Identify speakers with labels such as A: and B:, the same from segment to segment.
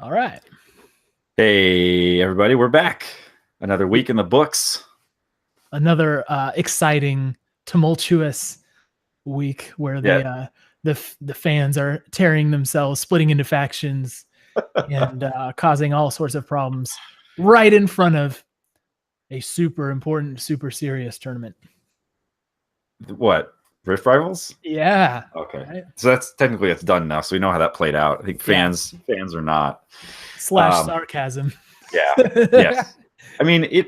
A: All right.
B: Hey, everybody, we're back. Another week in the books.
A: Another exciting, tumultuous week where the fans are tearing themselves, splitting into factions, and causing all sorts of problems right in front of a super important, super serious tournament.
B: What? Rift Rivals?
A: Yeah.
B: Okay.
A: Right?
B: So it's done now. So we know how that played out. I think fans are not.
A: / sarcasm.
B: Yeah. Yes. I mean,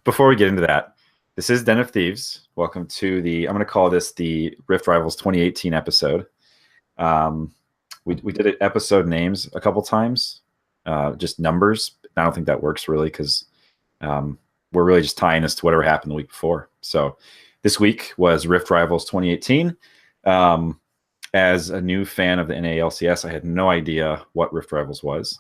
B: before we get into that, this is Den of Thieves. Welcome to I'm going to call this the Rift Rivals 2018 episode. We did episode names a couple times, just numbers. I don't think that works really because we're really just tying this to whatever happened the week before. So this week was Rift Rivals 2018. As a new fan of the NALCS, I had no idea what Rift Rivals was.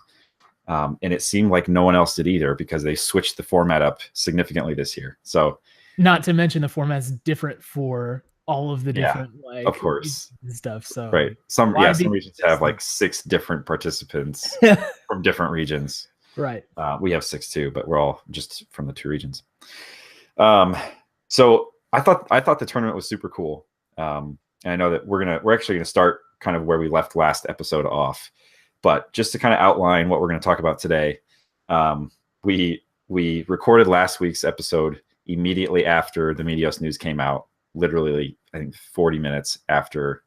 B: And it seemed like no one else did either because they switched the format up significantly this year. So,
A: not to mention the format's different for all of the different
B: of course
A: stuff. So
B: right, some regions have like 6 different participants from different regions.
A: Right.
B: We have 6 too, but we're all just from the 2 regions. So I thought the tournament was super cool. And I know that we're actually gonna start kind of where we left last episode off. But just to kind of outline what we're going to talk about today, we recorded last week's episode immediately after the Meteos news came out. Literally, I think 40 minutes after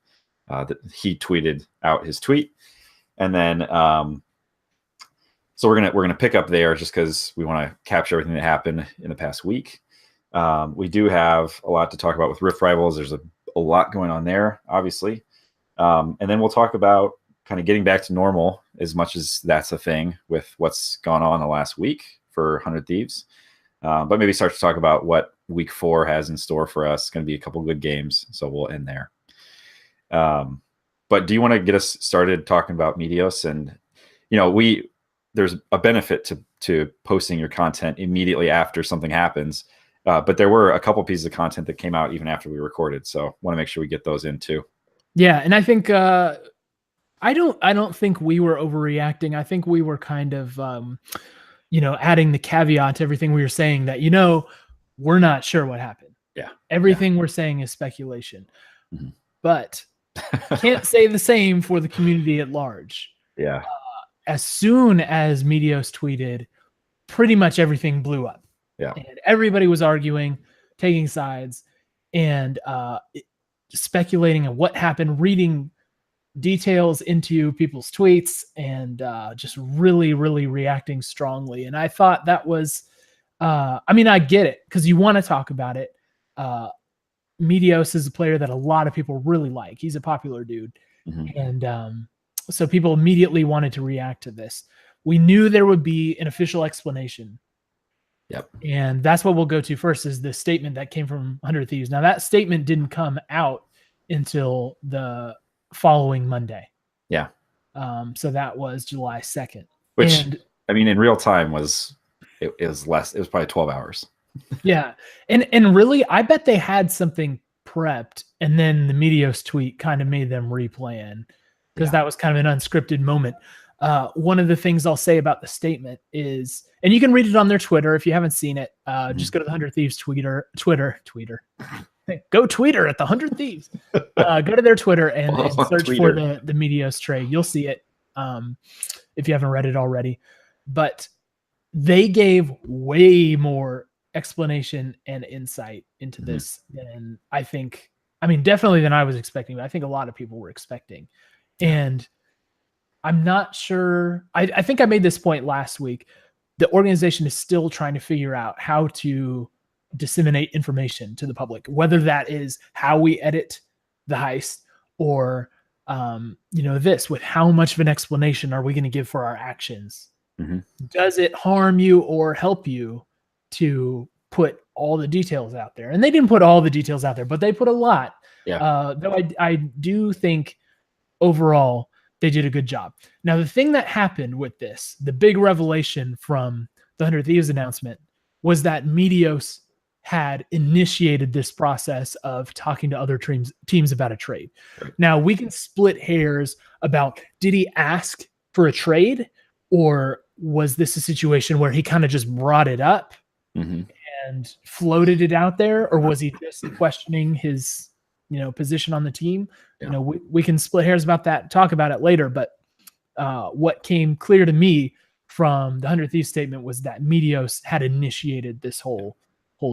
B: he tweeted out his tweet, and then so we're gonna pick up there just because we want to capture everything that happened in the past week. We do have a lot to talk about with Rift Rivals. There's a lot going on there, obviously, and then we'll talk about kind of getting back to normal, as much as that's a thing with what's gone on the last week for 100 Thieves. But maybe start to talk about what week 4 has in store for us. It's going to be a couple good games, so we'll end there. But do you want to get us started talking about Meteos? And, there's a benefit to posting your content immediately after something happens. But there were a couple pieces of content that came out even after we recorded. So want to make sure we get those in too.
A: Yeah. And I think, I don't think we were overreacting. I think we were kind of, adding the caveat to everything we were saying that, we're not sure what happened.
B: Yeah.
A: Everything we're saying is speculation.
B: Mm-hmm.
A: But can't say the same for the community at large.
B: Yeah.
A: As soon as Meteos tweeted, pretty much everything blew up.
B: Yeah.
A: And everybody was arguing, taking sides, and speculating on what happened, reading details into people's tweets, and just really, really reacting strongly. And I thought that was, I get it because you want to talk about it. Meteos is a player that a lot of people really like. He's a popular dude.
B: Mm-hmm.
A: And so people immediately wanted to react to this. We knew there would be an official explanation.
B: Yep.
A: And that's what we'll go to first, is the statement that came from 100 Thieves. Now, that statement didn't come out until the following Monday.
B: Yeah.
A: So that was July 2nd.
B: Which, in real time it was less. It was probably 12 hours.
A: Yeah. And really, I bet they had something prepped, and then the Meteos tweet kind of made them replan, because that was kind of an unscripted moment. One of the things I'll say about the statement is, and you can read it on their Twitter if you haven't seen it, just go to the 100 Thieves Twitter. Go Twitter at the 100 Thieves. Go to their Twitter and search for the Meteos trade. You'll see it if you haven't read it already. But they gave way more explanation and insight into this than I think, definitely than I was expecting, but I think a lot of people were expecting. And I'm not sure. I think I made this point last week. The organization is still trying to figure out how to disseminate information to the public, whether that is how we edit the heist or, this, with how much of an explanation are we going to give for our actions?
B: Mm-hmm.
A: Does it harm you or help you to put all the details out there? And they didn't put all the details out there, but they put a lot.
B: Yeah.
A: Though I do think overall they did a good job. Now, the thing that happened with this, the big revelation from the 100 Thieves announcement, was that Meteos had initiated this process of talking to other teams about a trade.
B: Right.
A: Now, we can split hairs about, did he ask for a trade or was this a situation where he kind of just brought it up and floated it out there, or was he just questioning his, position on the team?
B: Yeah.
A: We can split hairs about that, talk about it later, but what came clear to me from the 100 Thieves statement was that Meteos had initiated this whole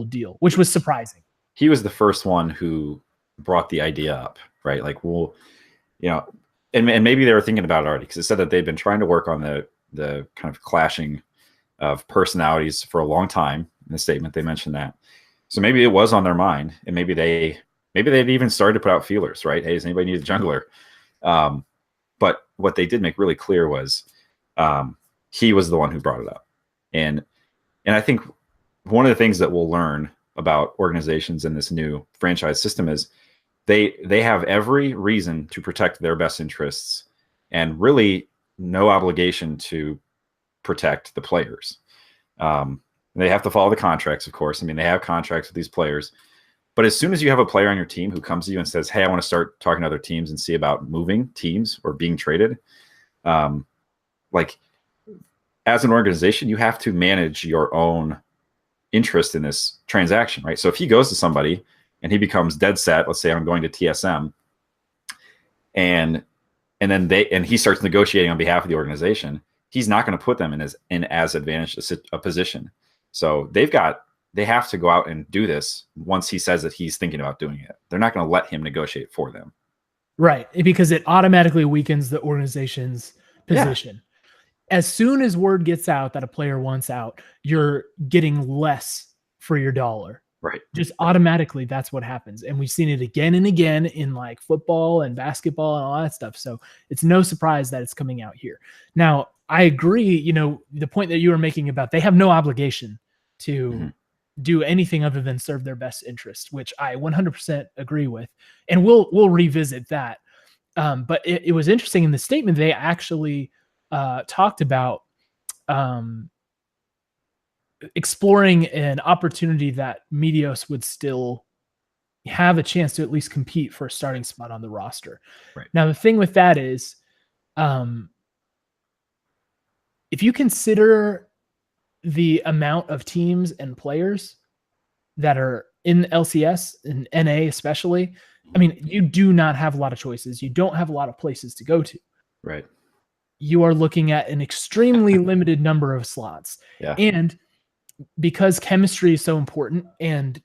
A: deal, which was surprising.
B: He was the first one who brought the idea up, right? Like, well, and maybe they were thinking about it already, because it said that they've been trying to work on the kind of clashing of personalities for a long time. In the statement, they mentioned that. So maybe it was on their mind, and maybe they'd even started to put out feelers, right? Hey, does anybody need a jungler? But what they did make really clear was he was the one who brought it up. And I think one of the things that we'll learn about organizations in this new franchise system is they have every reason to protect their best interests and really no obligation to protect the players. They have to follow the contracts, of course. I mean, they have contracts with these players. But as soon as you have a player on your team who comes to you and says, hey, I want to start talking to other teams and see about moving teams or being traded, like, as an organization, you have to manage your own interest in this transaction, right? So if he goes to somebody and he becomes dead set, let's say I'm going to TSM, and then he starts negotiating on behalf of the organization, he's not going to put them in as advantaged a position. So they have to go out and do this once he says that he's thinking about doing it. They're not going to let him negotiate for them.
A: Right, because it automatically weakens the organization's position. Yeah. As soon as word gets out that a player wants out, you're getting less for your dollar.
B: Right.
A: Just automatically, that's what happens. And we've seen it again and again in like football and basketball and all that stuff. So it's no surprise that it's coming out here. Now, I agree, the point that you were making about they have no obligation to do anything other than serve their best interest, which I 100% agree with. And we'll revisit that. But it was interesting in the statement, they actually talked about exploring an opportunity that Meteos would still have a chance to at least compete for a starting spot on the roster.
B: Right.
A: Now, the thing with that is, if you consider the amount of teams and players that are in LCS and NA especially, I mean, you do not have a lot of choices. You don't have a lot of places to go to.
B: Right.
A: You are looking at an extremely limited number of slots.
B: Yeah.
A: And because chemistry is so important, and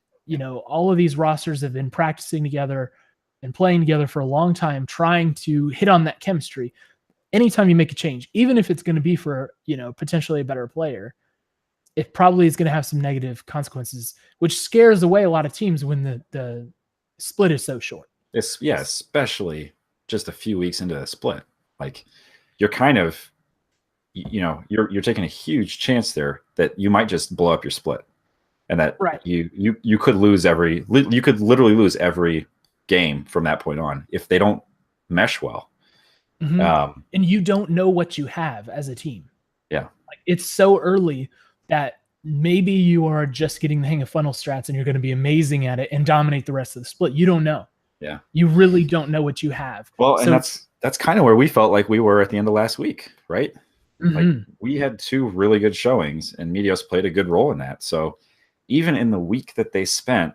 A: all of these rosters have been practicing together and playing together for a long time, trying to hit on that chemistry. Anytime you make a change, even if it's going to be for, potentially a better player, it probably is going to have some negative consequences, which scares away a lot of teams when the split is so short.
B: Especially just a few weeks into the split. Like, you're kind of, you're taking a huge chance there that you might just blow up your split, and that you could lose you could literally lose every game from that point on if they don't mesh well.
A: Mm-hmm. And you don't know what you have as a team.
B: Yeah.
A: Like, it's so early that maybe you are just getting the hang of funnel strats and you're going to be amazing at it and dominate the rest of the split. You don't know.
B: Yeah.
A: You really don't know what you have.
B: Well, and that's kind of where we felt like we were at the end of last week, right?
A: Mm-hmm.
B: Like, we had two really good showings, and Meteos played a good role in that. So even in the week that they spent,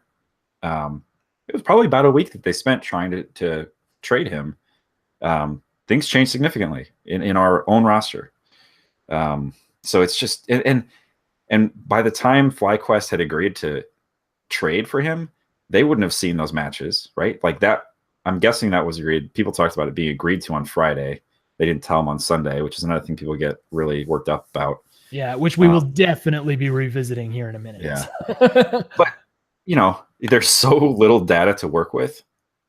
B: it was probably about a week that they spent trying to trade him, things changed significantly in our own roster. So it's just, and by the time FlyQuest had agreed to trade for him, they wouldn't have seen those matches, right? Like that, I'm guessing that was agreed. People talked about it being agreed to on Friday. They didn't tell him on Sunday, which is another thing people get really worked up about.
A: Yeah, which we will definitely be revisiting here in a minute.
B: Yeah. But, there's so little data to work with.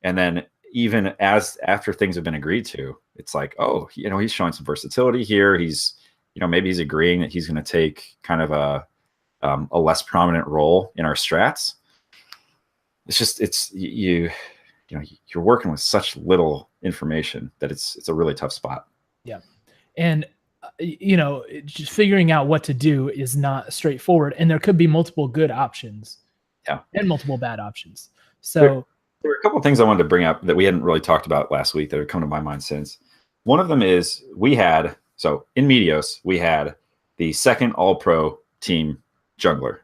B: And then even after things have been agreed to, it's like, oh, he's showing some versatility here. He's, maybe he's agreeing that he's going to take kind of a less prominent role in our strats. It's just, you're working with such little information that it's a really tough spot.
A: Yeah. And, just figuring out what to do is not straightforward. And there could be multiple good options.
B: Yeah.
A: And multiple bad options. So
B: there are a couple of things I wanted to bring up that we hadn't really talked about last week that have come to my mind since. One of them is we had So in Meteos, we had the second All-Pro team jungler.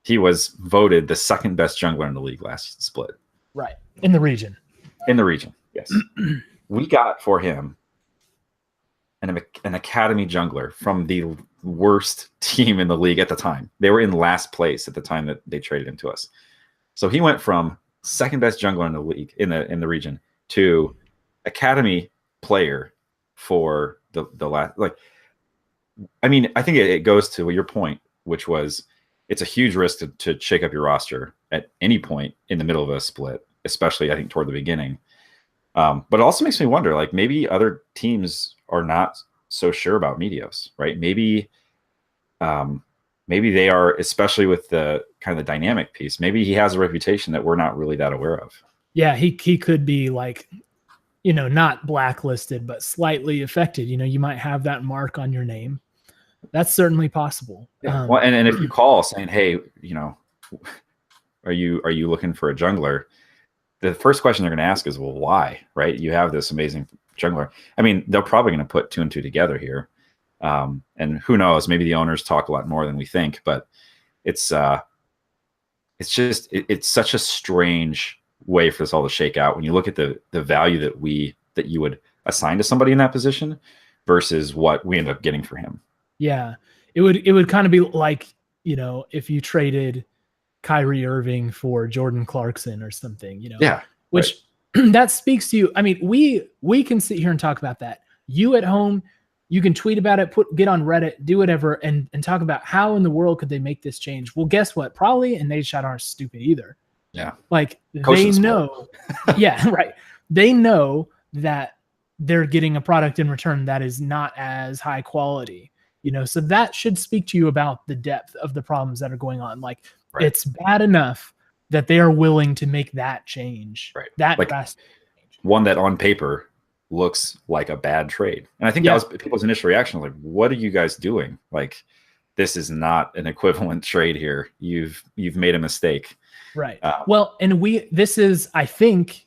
B: He was voted the second best jungler in the league last split.
A: Right. In the region.
B: In the region, yes. We got for him an academy jungler from the worst team in the league at the time. They were in last place at the time that they traded him to us. So he went from second best jungler in the league in the region to academy player for the last. Like, I mean, I think it goes to your point, which was it's a huge risk to shake up your roster at any point in the middle of a split, especially I think toward the beginning. But it also makes me wonder, like maybe other teams are not so sure about Meteos, right? Maybe they are, especially with the kind of the dynamic piece. Maybe he has a reputation that we're not really that aware of.
A: Yeah, he could be like, not blacklisted, but slightly affected. You might have that mark on your name. That's certainly possible.
B: Yeah. Well, and if you call saying, hey, are you looking for a jungler? The first question they're going to ask is, well, why, right? You have this amazing jungler. I mean, they're probably going to put 2 and 2 together here. And who knows, maybe the owners talk a lot more than we think, but it's such a strange way for this all to shake out when you look at the value that you would assign to somebody in that position versus what we end up getting for him.
A: Yeah. It would kind of be like, if you traded Kyrie Irving for Jordan Clarkson or something,
B: Yeah.
A: Which right. That speaks to you. I mean, we can sit here and talk about that. You at home, you can tweet about it, get on Reddit, do whatever, and talk about how in the world could they make this change. Well, guess what? Probably and Nadeshot aren't stupid either.
B: Yeah.
A: Like they know. Yeah, right. They know that they're getting a product in return that is not as high quality. So that should speak to you about the depth of the problems that are going on. Like right. It's bad enough that they are willing to make that change.
B: Right.
A: That
B: like
A: drastic change.
B: One that on paper looks like a bad trade. And I think that was people's initial reaction. Like, what are you guys doing? Like, this is not an equivalent trade here. You've made a mistake.
A: Right. Well, and this is, I think,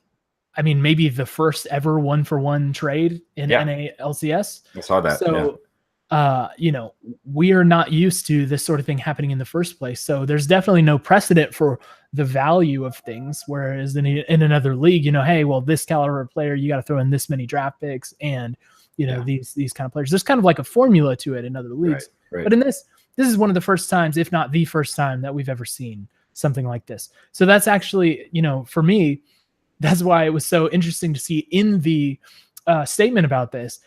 A: maybe the first ever 1-for-1 trade in NA LCS.
B: I saw that.
A: So, we are not used to this sort of thing happening in the first place. So there's definitely no precedent for the value of things. Whereas in another league, hey, well, this caliber of player, you got to throw in this many draft picks and, these kind of players. There's kind of like a formula to it in other leagues.
B: Right.
A: But in this is one of the first times, if not the first time, that we've ever seen something like this. So that's actually, for me, that's why it was so interesting to see in the statement about this,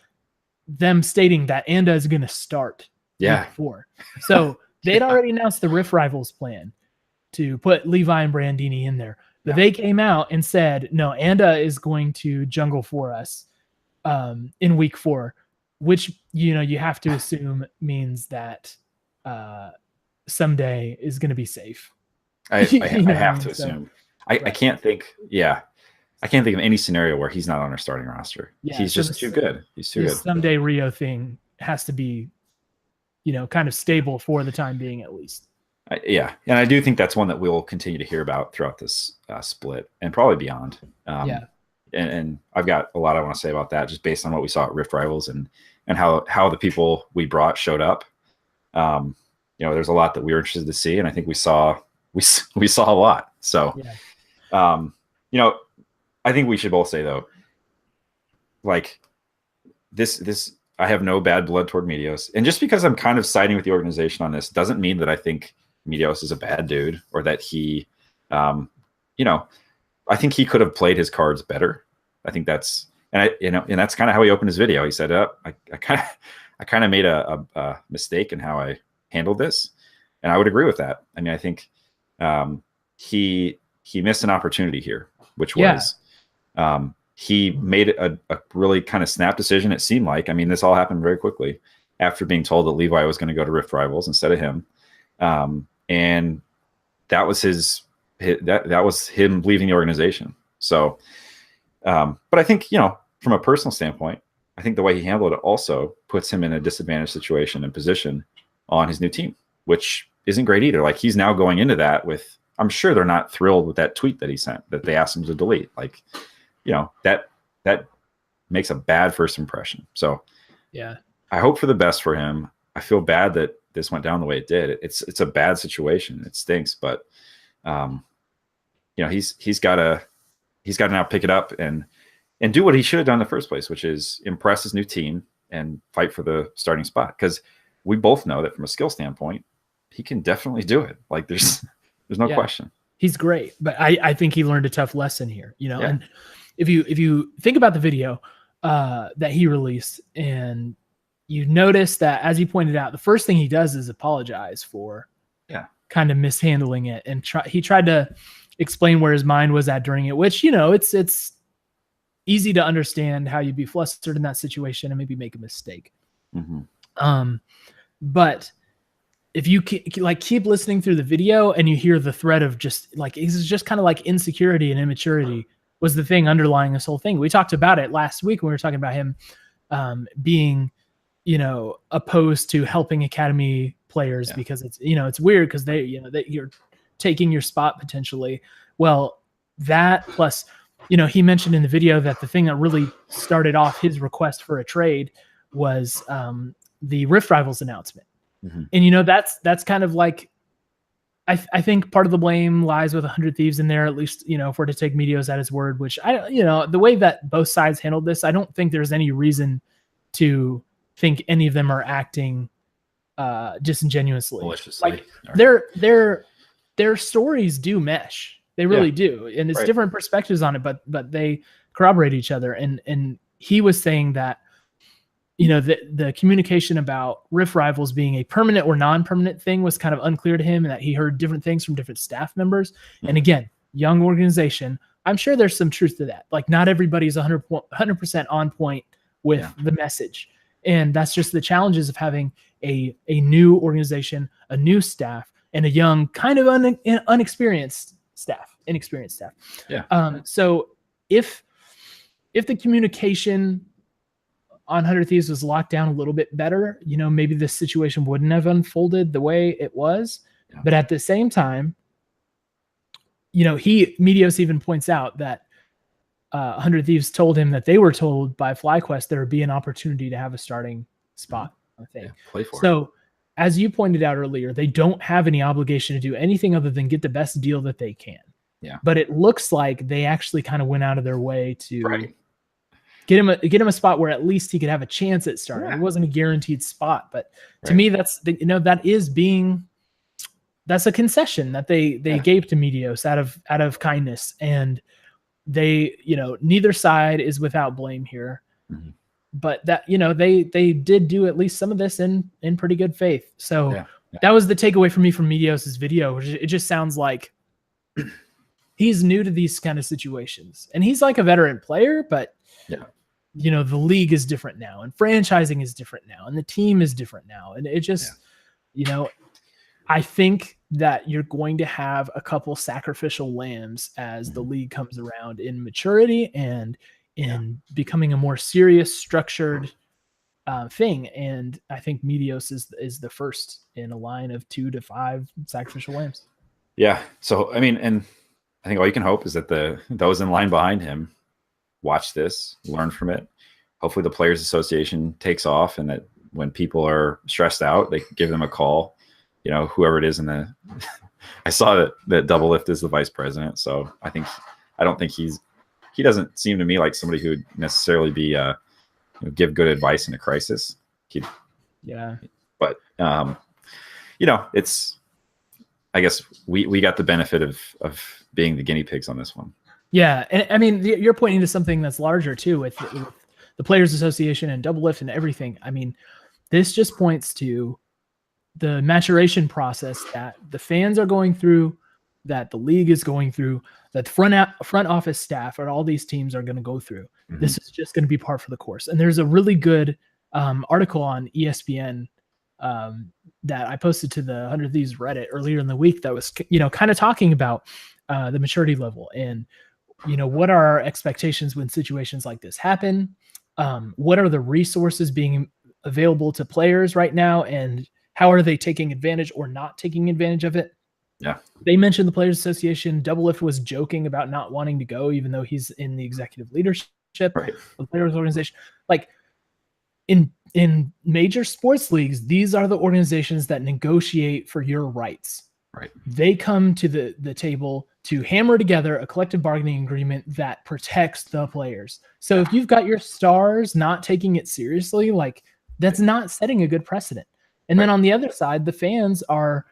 A: them stating that Anda is going to start week 4. So they'd already announced the Rift Rivals plan to put Levi and Brandini in there. But they came out and said, no, Anda is going to jungle for us in week 4, which, you have to assume means that someday is going to be safe.
B: I have to assume. I can't think. Yeah. I can't think of any scenario where he's not on our starting roster. Yeah, he's just too good. He's too good.
A: Someday Rio thing has to be, kind of stable for the time being, at least.
B: And I do think that's one that we'll continue to hear about throughout this split and probably beyond. And I've got a lot I want to say about that, just based on what we saw at Rift Rivals and how the people we brought showed up. There's a lot that we were interested to see, and I think we saw a lot. So, I think we should both say, though, like this, I have no bad blood toward Meteos. And just because I'm kind of siding with the organization on this doesn't mean that I think Meteos is a bad dude or that he, I think he could have played his cards better. I think that's, and that's kind of how he opened his video. He said, I kind of made a mistake in how I handled this. And I would agree with that. I mean, I think he missed an opportunity here, which was, he made a really kind of snap decision. It seemed like, this all happened very quickly after being told that Levi was going to go to Rift Rivals instead of him. And that was that was him leaving the organization. So, but I think, from a personal standpoint, I think the way he handled it also puts him in a disadvantaged situation and position on his new team, which isn't great either. Like, he's now going into that with, I'm sure they're not thrilled with that tweet that he sent that they asked him to delete. Like, that makes a bad first impression. So,
A: yeah.
B: I hope for the best for him. I feel bad that this went down the way it did. It's a bad situation. It stinks, but he's got to now pick it up and do what he should have done in the first place, which is impress his new team and fight for the starting spot. Because we both know that from a skill standpoint, he can definitely do it. Like there's no question.
A: He's great, but I think he learned a tough lesson here, and if you think about the video that he released, and you notice that, as he pointed out, the first thing he does is apologize for kind of mishandling it. And he tried to explain where his mind was at during it, which, it's easy to understand how you'd be flustered in that situation and maybe make a mistake.
B: Mm-hmm.
A: But if you keep listening through the video and you hear the thread of just like, it's just kind of like insecurity and immaturity was the thing underlying this whole thing. We talked about it last week when we were talking about him being, opposed to helping academy players because it's, it's weird because that you're taking your spot potentially. Well, that plus, he mentioned in the video that the thing that really started off his request for a trade was the Rift Rivals announcement.
B: Mm-hmm.
A: And, that's kind of like, I think part of the blame lies with 100 Thieves in there, at least, if we're to take Meteos at his word, which the way that both sides handled this, I don't think there's any reason to think any of them are acting disingenuously.
B: Maliciously.
A: Like their stories do mesh. They really do. And it's different perspectives on it, but they corroborate each other. And he was saying that, the communication about Rift Rivals being a permanent or non-permanent thing was kind of unclear to him, and that he heard different things from different staff members. Mm-hmm. And again, young organization, I'm sure there's some truth to that. Like not everybody's 100% on point with the message. And that's just the challenges of having a new organization, a new staff, and a young kind of inexperienced staff. Yeah. So if the communication on 100 Thieves was locked down a little bit better, maybe this situation wouldn't have unfolded the way it was. Yeah. But at the same time, Meteos even points out that 100 Thieves told him that they were told by FlyQuest there would be an opportunity to have a starting spot. I think.
B: Play for
A: so, it. As you pointed out earlier, they don't have any obligation to do anything other than get the best deal that they can.
B: Yeah.
A: But it looks like they actually kind of went out of their way to get him a spot where at least he could have a chance at starting. Yeah. It wasn't a guaranteed spot, but to me, that's that's a concession that they gave to Meteos out of kindness. And they, neither side is without blame here, but that, they did do at least some of this in pretty good faith. So that was the takeaway for me from Meteos' video. It just sounds like he's new to these kind of situations, and he's like a veteran player, but the league is different now, and franchising is different now, and the team is different now. And it just, I think that you're going to have a couple sacrificial lambs as the league comes around in maturity and in becoming a more serious, structured thing. And I think Meteos is the first in a line of 2 to 5 sacrificial lambs.
B: Yeah. So, I mean, and I think all you can hope is that those in line behind him watch this, learn from it. Hopefully the Players Association takes off, and that when people are stressed out, they give them a call. Whoever it is I saw that Double Lift is the vice president. So I don't think he doesn't seem to me like somebody who would necessarily be give good advice in a crisis. But it's, I guess we got the benefit of being the guinea pigs on this one.
A: Yeah. And I mean, you're pointing to something that's larger too with the Players Association and Double Lift and everything. I mean, this just points to the maturation process that the fans are going through, that the league is going through, that the front office staff or all these teams are going to go through. Mm-hmm. This is just going to be par for the course. And there's a really good article on ESPN that I posted to the 100 Thieves Reddit earlier in the week that was, kind of talking about the maturity level and, what are our expectations when situations like this happen? What are the resources being available to players right now, and how are they taking advantage or not taking advantage of it?
B: Yeah.
A: They mentioned the Players Association. Double Lift was joking about not wanting to go, even though he's in the executive leadership of the Players Organization. Like, in major sports leagues, these are the organizations that negotiate for your rights.
B: Right.
A: They come to the table to hammer together a collective bargaining agreement that protects the players. So if you've got your stars not taking it seriously, like that's not setting a good precedent. And then on the other side, the fans are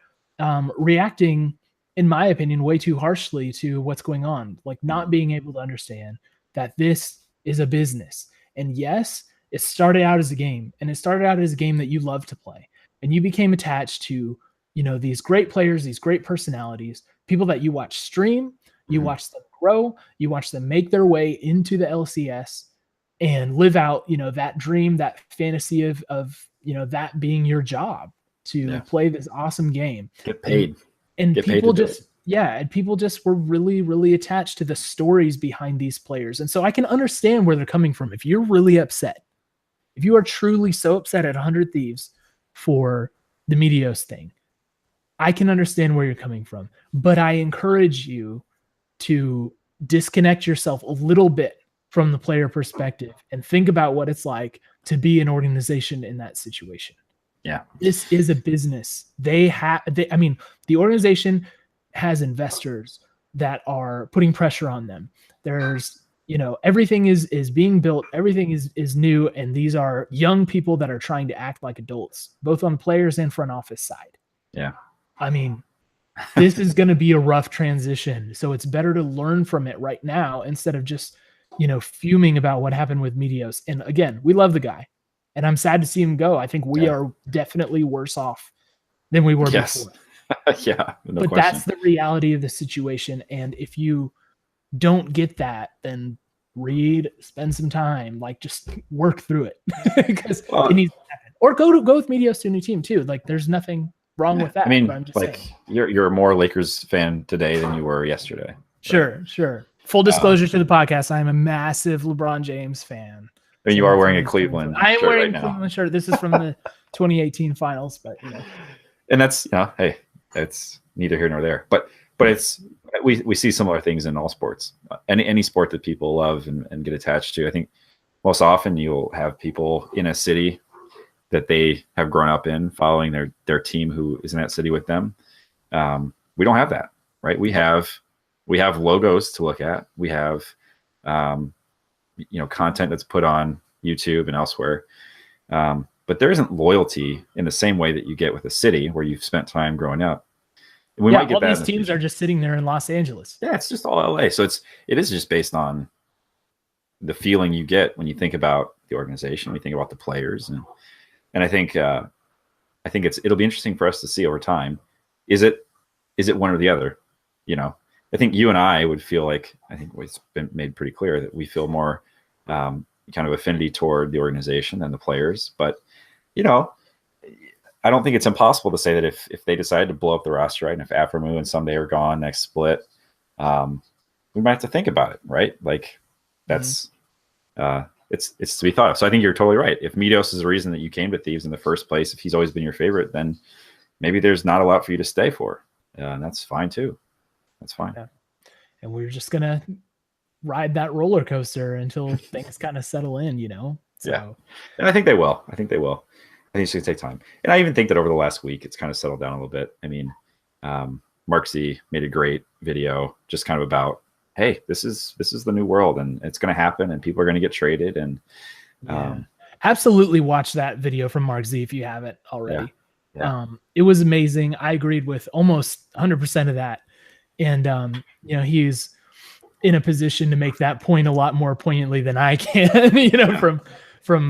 A: reacting, in my opinion, way too harshly to what's going on, like not being able to understand that this is a business. And yes, it started out as a game, and it started out as a game that you love to play, and you became attached to, these great players, these great personalities, people that you watch stream, you watch them grow, you watch them make their way into the LCS and live out, that dream, that fantasy of that being your job to play this awesome game.
B: Get paid.
A: And people just were really, really attached to the stories behind these players. And so I can understand where they're coming from. If you're really upset, if you are truly so upset at 100 Thieves for the Meteos thing, I can understand where you're coming from. But I encourage you to disconnect yourself a little bit from the player perspective and think about what it's like to be an organization in that situation.
B: Yeah.
A: This is a business. The organization has investors that are putting pressure on them. There's, everything is being built. Everything is new. And these are young people that are trying to act like adults, both on players and front office side.
B: Yeah.
A: I mean, this is going to be a rough transition. So it's better to learn from it right now instead of just, fuming about what happened with Meteos. And again, we love the guy, and I'm sad to see him go. I think we are definitely worse off than we were before.
B: Yeah. No
A: but
B: question.
A: That's the reality of the situation. And if you don't get that, then read, spend some time, like just work through it because it needs to happen. Or go with Meteos to a new team too. Like there's nothing wrong with that.
B: I mean,
A: but I'm just
B: like
A: saying.
B: you're a more Lakers fan today than you were yesterday.
A: Sure. Full disclosure to the podcast, I'm a massive LeBron James fan.
B: I mean, you are wearing a Cleveland shirt.
A: I am wearing
B: a
A: Cleveland shirt. This is from the 2018 finals, but
B: and that's hey, it's neither here nor there. But it's we see similar things in all sports. Any sport that people love and get attached to. I think most often you'll have people in a city that they have grown up in, following their team who is in that city with them. We don't have that, right? We have logos to look at. We have content that's put on YouTube and elsewhere. But there isn't loyalty in the same way that you get with a city where you've spent time growing up. And we might get
A: all
B: that.
A: These teams are just sitting there in Los Angeles.
B: Yeah, it's just all LA. So it is just based on the feeling you get when you think about the organization, when you think about the players, and I think it'll be interesting for us to see over time. Is it one or the other? I think you and I would feel like, I think it's been made pretty clear that we feel more kind of affinity toward the organization than the players. But, I don't think it's impossible to say that if they decide to blow up the roster, right, and if Aframu and someday are gone next split, we might have to think about it, right? Like that's it's to be thought of. So I think you're totally right. If Meteos is the reason that you came to Thieves in the first place, if he's always been your favorite, then maybe there's not a lot for you to stay for. And that's fine too. That's fine.
A: Yeah. And we're just going to ride that roller coaster until things kind of settle in, So.
B: Yeah. And I think they will. I think it's going to take time. And I even think that over the last week, it's kind of settled down a little bit. I mean, Mark Z made a great video just kind of about, hey, this is the new world and it's going to happen and people are going to get traded. And
A: absolutely watch that video from Mark Z if you haven't already.
B: Yeah.
A: It was amazing. I agreed with almost 100% of that. And, he's in a position to make that point a lot more poignantly than I can, from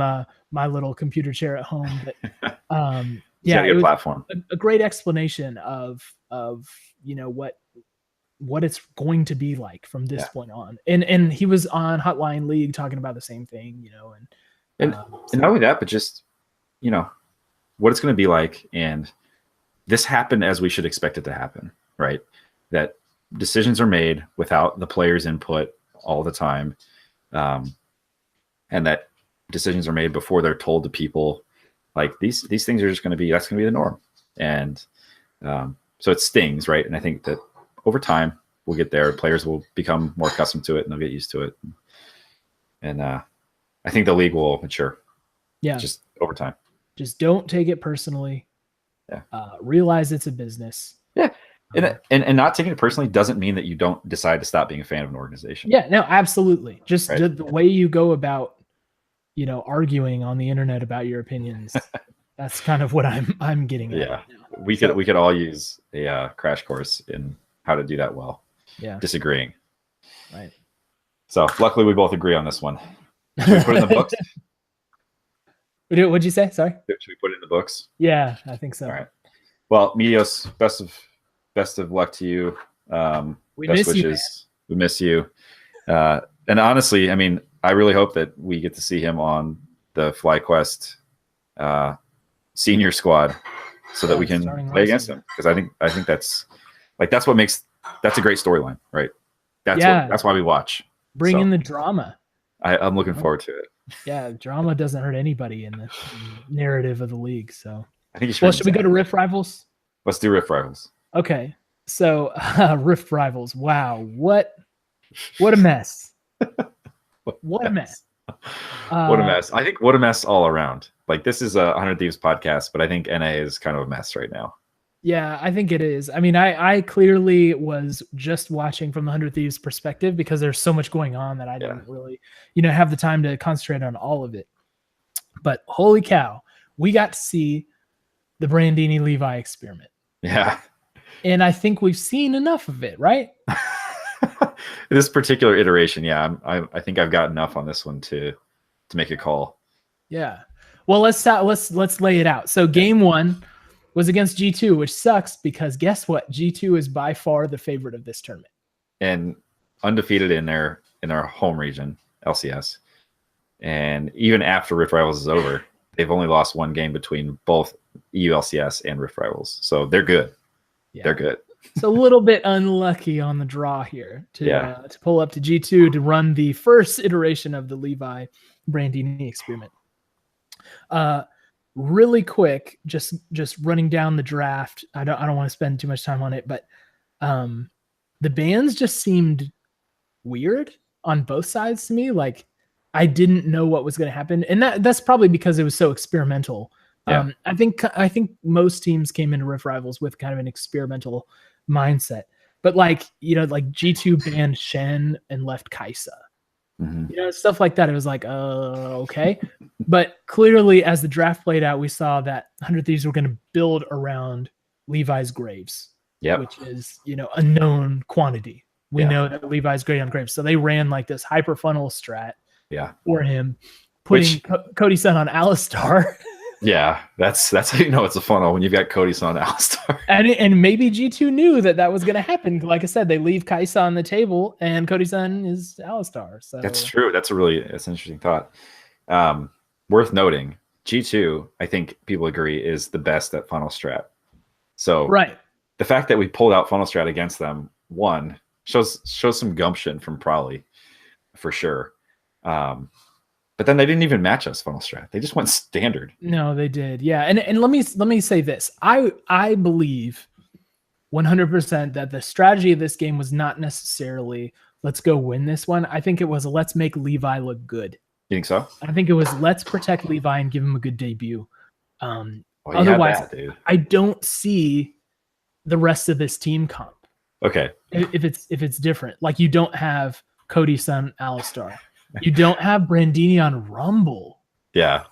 A: my little computer chair at home. But
B: it was platform.
A: A great explanation of what it's going to be like from this point on. And he was on Hotline League talking about the same thing,
B: and not only that, but just, what it's going to be like. And this happened as we should expect it to happen, right? That decisions are made without the players' input all the time. And that decisions are made before they're told to people. Like these things are just going to be, that's going to be the norm. And so it stings, right? And I think that over time we'll get there. Players will become more accustomed to it and they'll get used to it. And I think the league will mature.
A: Yeah.
B: just over time.
A: Just don't take it personally.
B: Yeah.
A: Realize it's a business.
B: Yeah. And not taking it personally doesn't mean that you don't decide to stop being a fan of an organization.
A: Yeah, no, absolutely. Just
B: right?
A: the way you go about, arguing on the internet about your opinions. That's kind of what I'm getting at.
B: Yeah.
A: Right now.
B: We could all use a crash course in how to do that well.
A: Yeah.
B: Disagreeing.
A: Right.
B: So luckily we both agree on this one. Should we put it in the books?
A: What'd you say? Sorry.
B: Should we put it in the books?
A: Yeah, I think so.
B: All right. Well, Meteos, best of luck to you.
A: We
B: best
A: miss
B: wishes. We miss you. And honestly, I mean, I really hope that we get to see him on the FlyQuest senior squad so that we can play against him. Because I think that's that's a great storyline, right? That's why we watch.
A: Bring in the drama.
B: I'm looking forward to it.
A: Yeah, drama doesn't hurt anybody in the narrative of the league. So
B: I think you should.
A: Well, should we go to Rift Rivals?
B: Let's do Rift Rivals.
A: Okay. So Rift Rivals. Wow. What a mess. What a mess.
B: What a mess. I think what a mess all around. Like, this is a 100 Thieves podcast, but I think NA is kind of a mess right now.
A: Yeah, I think it is. I mean, I clearly was just watching from the 100 Thieves perspective because there's so much going on that I didn't really, have the time to concentrate on all of it. But holy cow, we got to see the Brandini Levi experiment.
B: Yeah.
A: And I think we've seen enough of it, right?
B: This particular iteration, yeah, I think I've got enough on this one to make a call.
A: Yeah. Well, let's lay it out. So game 1 was against G2, which sucks because guess what? G2 is by far the favorite of this tournament.
B: And undefeated in their home region, LCS. And even after Rift Rivals is over, they've only lost one game between both EU LCS and Rift Rivals. So they're good. Yeah. They're good.
A: It's a little bit unlucky on the draw here to pull up to G2 to run the first iteration of the Levi Brandini experiment. Really quick, just running down the draft. I don't want to spend too much time on it, but the bans just seemed weird on both sides to me. Like, I didn't know what was going to happen, and that's probably because it was so experimental. Yeah. I think most teams came into Rift Rivals with kind of an experimental mindset, but like G2 banned Shen and left Kaisa. Mm-hmm. Stuff like that. It was like, okay. But clearly, as the draft played out, we saw that 100 Thieves were going to build around Levi's Graves, which is, a known quantity. We know that Levi's great on Graves. So they ran like this hyper funnel strat for him, putting Cody Sun on Alistar.
B: Yeah, that's how you know it's a funnel, when you've got Cody Sun on Alistar.
A: And maybe G2 knew that was going to happen. Like I said, they leave Kaisa on the table, and Cody Sun is Alistar. So
B: that's true. That's an interesting thought. Worth noting, G2, I think people agree, is the best at funnel strat. So the fact that we pulled out funnel strat against them, one, shows some gumption from Prolly, for sure. But then they didn't even match us funnel strat. They just went standard.
A: No, they did. Yeah. And let me say this. I believe 100% that the strategy of this game was not necessarily let's go win this one. I think it was let's make Levi look good.
B: You think so?
A: I think it was let's protect Levi and give him a good debut. Otherwise, I don't see the rest of this team comp.
B: Okay.
A: If it's different. Like, you don't have Cody Sun Alistar. You don't have Brandini on Rumble.
B: Yeah.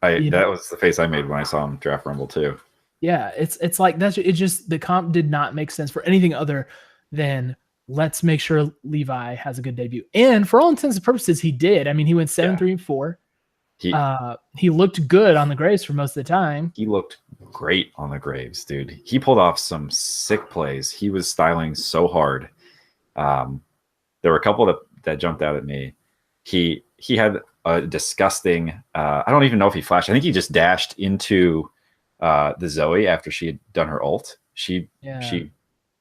B: That was the face I made when I saw him draft Rumble too.
A: Yeah, it's like the comp did not make sense for anything other than let's make sure Levi has a good debut. And for all intents and purposes, he did. I mean, he went 7-3-4. He looked good on the Graves for most of the time.
B: He looked great on the Graves, dude. He pulled off some sick plays. He was styling so hard. There were a couple that jumped out at me. He had a disgusting I don't even know if he flashed. I think he just dashed into the Zoe after she had done her ult. She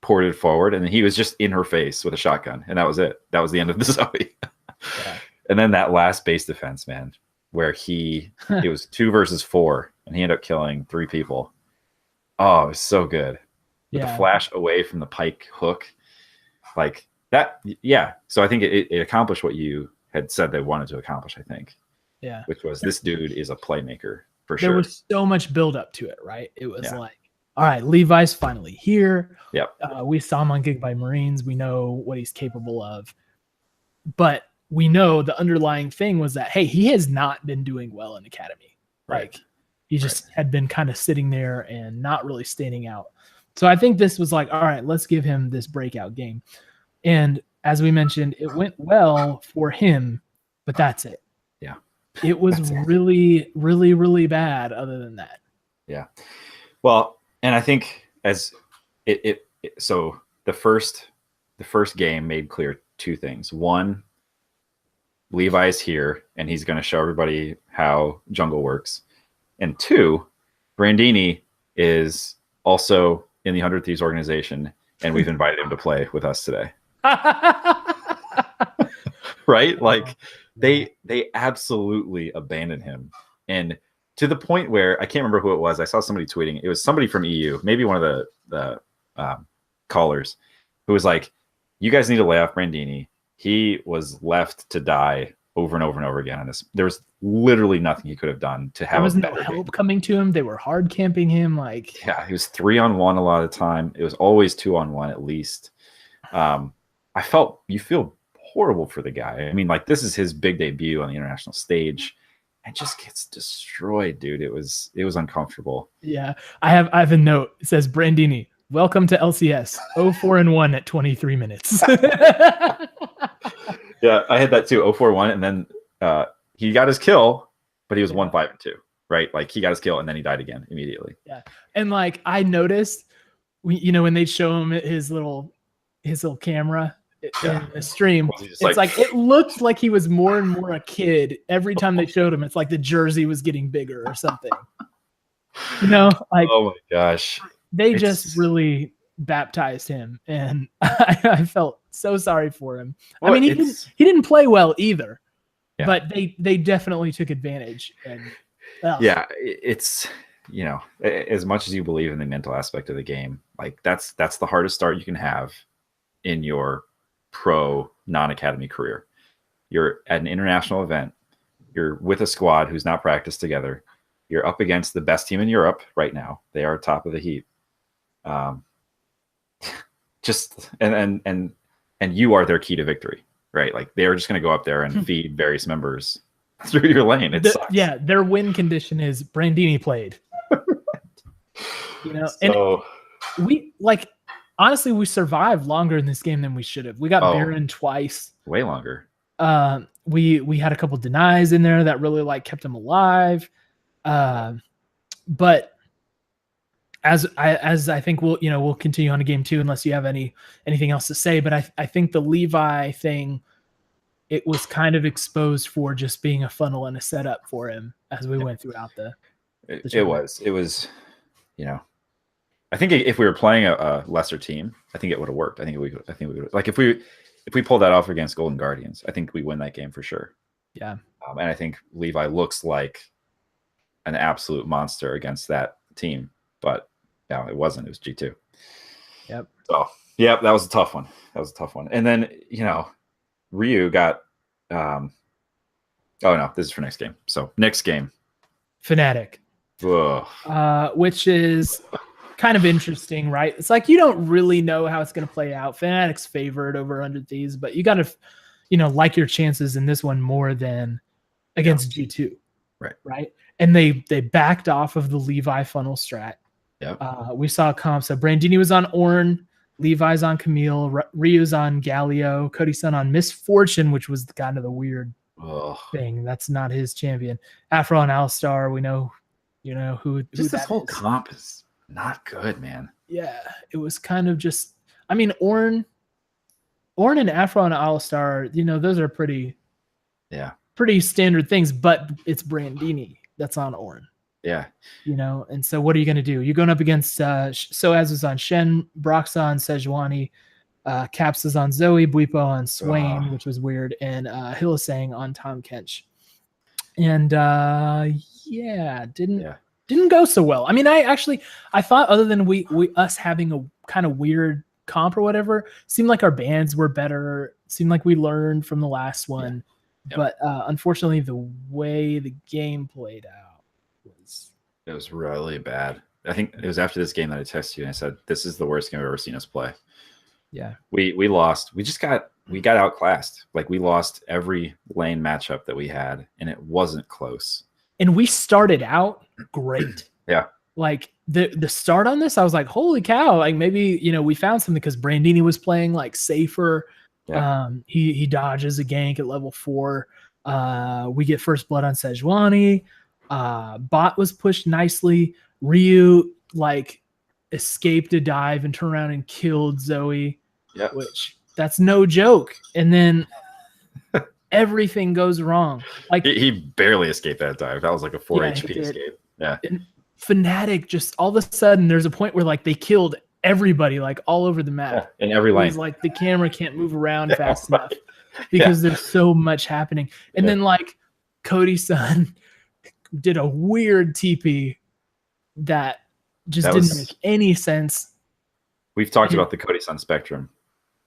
B: ported forward, and he was just in her face with a shotgun, and that was it. That was the end of the Zoe. And then that last base defense, man, where it was 2 versus 4, and he ended up killing 3 people. Oh, it was so good. With the flash away from the pike hook. Like that, so I think it accomplished what you had said they wanted to accomplish, I think.
A: Yeah.
B: which was this dude is a playmaker for
A: There
B: sure.
A: was so much build up to it, right? It was like, all right, Levi's finally here.
B: Yep.
A: We saw him on Gig by Marines. We know what he's capable of. But we know the underlying thing was that, hey, he has not been doing well in academy.
B: Right.
A: Like he just had been kind of sitting there and not really standing out. So I think this was like, all right, let's give him this breakout game. And as we mentioned, it went well for him, but that's it.
B: Yeah.
A: It was really, really, really bad other than that.
B: Yeah. Well, and I think as so the first game made clear two things. One, Levi's here and he's going to show everybody how jungle works. And two, Brandini is also in the 100 Thieves organization, and we've invited him to play with us today. Right? Like they absolutely abandoned him. And to the point where I can't remember who it was. I saw somebody tweeting. It was somebody from EU, maybe one of the callers, who was like, you guys need to lay off Brandini. He was left to die over and over and over again on this. There was literally nothing he could have done to have.
A: There was no help coming to him. They were hard camping him. Like,
B: yeah, he was 3-on-1 a lot of the time. It was always 2-on-1 at least. You feel horrible for the guy. I mean, like, this is his big debut on the international stage and just gets destroyed, dude. It was uncomfortable.
A: Yeah. I have a note. It says, Brandini, welcome to LCS. 0-4-1 at 23 minutes.
B: Yeah, I had that too. 0-4-1, and then he got his kill, but he was 1-5-2, right? Like he got his kill and then he died again immediately.
A: Yeah. And like I noticed when they show him his little camera in the stream, it's like it looked like he was more and more a kid every time they showed him. It's like the jersey was getting bigger or something. Like, oh my
B: gosh.
A: They just really baptized him, and I felt so sorry for him. Well, I mean, he didn't play well either, but they definitely took advantage. And
B: yeah, it's as much as you believe in the mental aspect of the game, like that's the hardest start you can have in your pro non-academy career. You're at an international event. You're with a squad who's not practiced together. You're up against the best team in Europe right now. They are top of the heap. Just and you are their key to victory, right? Like they're just going to go up there and feed various members through your lane. It sucks.
A: Yeah, their win condition is Brandini played.
B: So,
A: and we honestly we survived longer in this game than we should have. We got Baron twice,
B: way longer.
A: We had a couple denies in there that really kept him alive. But as I think we'll continue on to game 2 unless you have anything else to say. But I think the Levi thing, it was kind of exposed for just being a funnel and a setup for him as we went throughout the
B: it was I think if we were playing a lesser team, I think it would have worked. I think we would, like if we pulled that off against Golden Guardians, I think we win that game for sure.
A: Yeah.
B: And I think Levi looks like an absolute monster against that team, but no, it wasn't. It was G2.
A: Yep.
B: So yeah, that was a tough one. And then Ryu got oh no, this is for next game. So next game,
A: Fnatic, which is kind of interesting, right? It's like you don't really know how it's going to play out. Fnatic's favored over 100 Thieves, but you got to like your chances in this one more than against G2. Right. And they backed off of the Levi funnel strat.
B: Yeah.
A: We saw comps. So Brandini was on Ornn, Levi's on Camille, Ryu's on Galio, Cody's on Misfortune, which was kind of the weird thing. That's not his champion. Afro and Alistar, we know, who
B: this whole
A: is.
B: comp is not good, man.
A: Yeah, it was kind of just. I mean, Ornn and Afro and Alistar, those are pretty standard things. But it's Brandini that's on Ornn.
B: Yeah.
A: And so what are you going to do? You're going up against Soaz is on Shen, Brock's on Sejuani, Caps is on Zoe, Buipo on Swain, which was weird, and Hillisang on Tom Kench. And didn't go so well. I mean, I thought other than us having a kind of weird comp or whatever, seemed like our bands were better, seemed like we learned from the last one. But unfortunately, the way the game played out was
B: it was really bad. I think it was after this game that I texted you and I said, "This is the worst game I've ever seen us play."
A: Yeah,
B: we lost. We got outclassed. Like we lost every lane matchup that we had, and it wasn't close.
A: and we started out great.
B: Yeah.
A: Like the start on this, I was like, holy cow! Like maybe we found something because Brandini was playing like safer.
B: Yeah.
A: He dodges a gank at level 4. We get first blood on Sejuani. Bot was pushed nicely. Ryu like escaped a dive and turned around and killed Zoe.
B: Yeah.
A: Which that's no joke. And then everything goes wrong. Like
B: he barely escaped that dive. That was like a 4 HP escape. Yeah.
A: And Fnatic just all of a sudden there's a point where like they killed everybody like all over the map.
B: In every lane.
A: Like the camera can't move around fast enough because there's so much happening. And then like Cody's son did a weird TP that just didn't make any sense.
B: We've talked about the Cody Sun spectrum.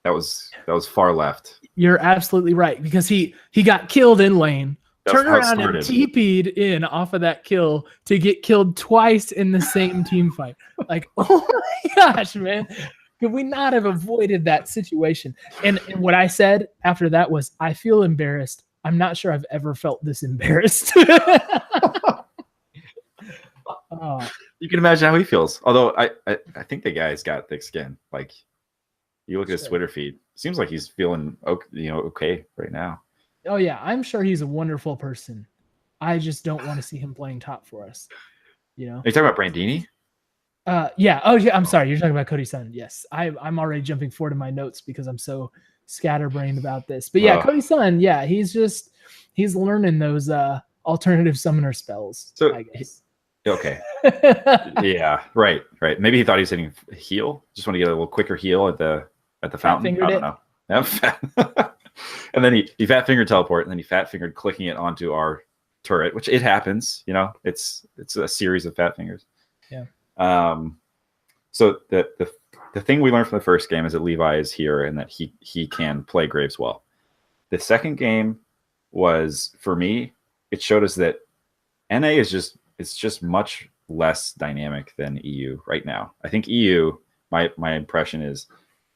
B: That was far left.
A: You're absolutely right because he got killed in lane, turned around and TP'd in off of that kill to get killed twice in the same team fight. Like, oh my gosh, man. Could we not have avoided that situation? And what I said after that was, I feel embarrassed. I'm not sure I've ever felt this embarrassed.
B: You can imagine how he feels. Although I think the guy's got thick skin. Like you look at his Twitter feed, seems like he's feeling okay right now.
A: Oh yeah, I'm sure he's a wonderful person. I just don't want to see him playing top for us.
B: Are you talking about Brandini?
A: Yeah. Oh yeah. I'm sorry. You're talking about Cody's son. Yes. I'm already jumping forward in my notes because I'm so scatterbrained about this. But yeah, Cody's son. Yeah, he's learning those alternative summoner spells. So I guess.
B: Okay. Yeah. Right. Maybe he thought he was hitting heal. Just want to get a little quicker heal at the fountain. I don't know. Yeah. And then he fat fingered teleport, and then he fat fingered clicking it onto our turret, which it happens. It's a series of fat fingers.
A: Yeah.
B: So the thing we learned from the first game is that Levi is here and that he can play Graves well. The second game was, for me, it showed us that NA is just much less dynamic than EU right now. I think EU, my impression is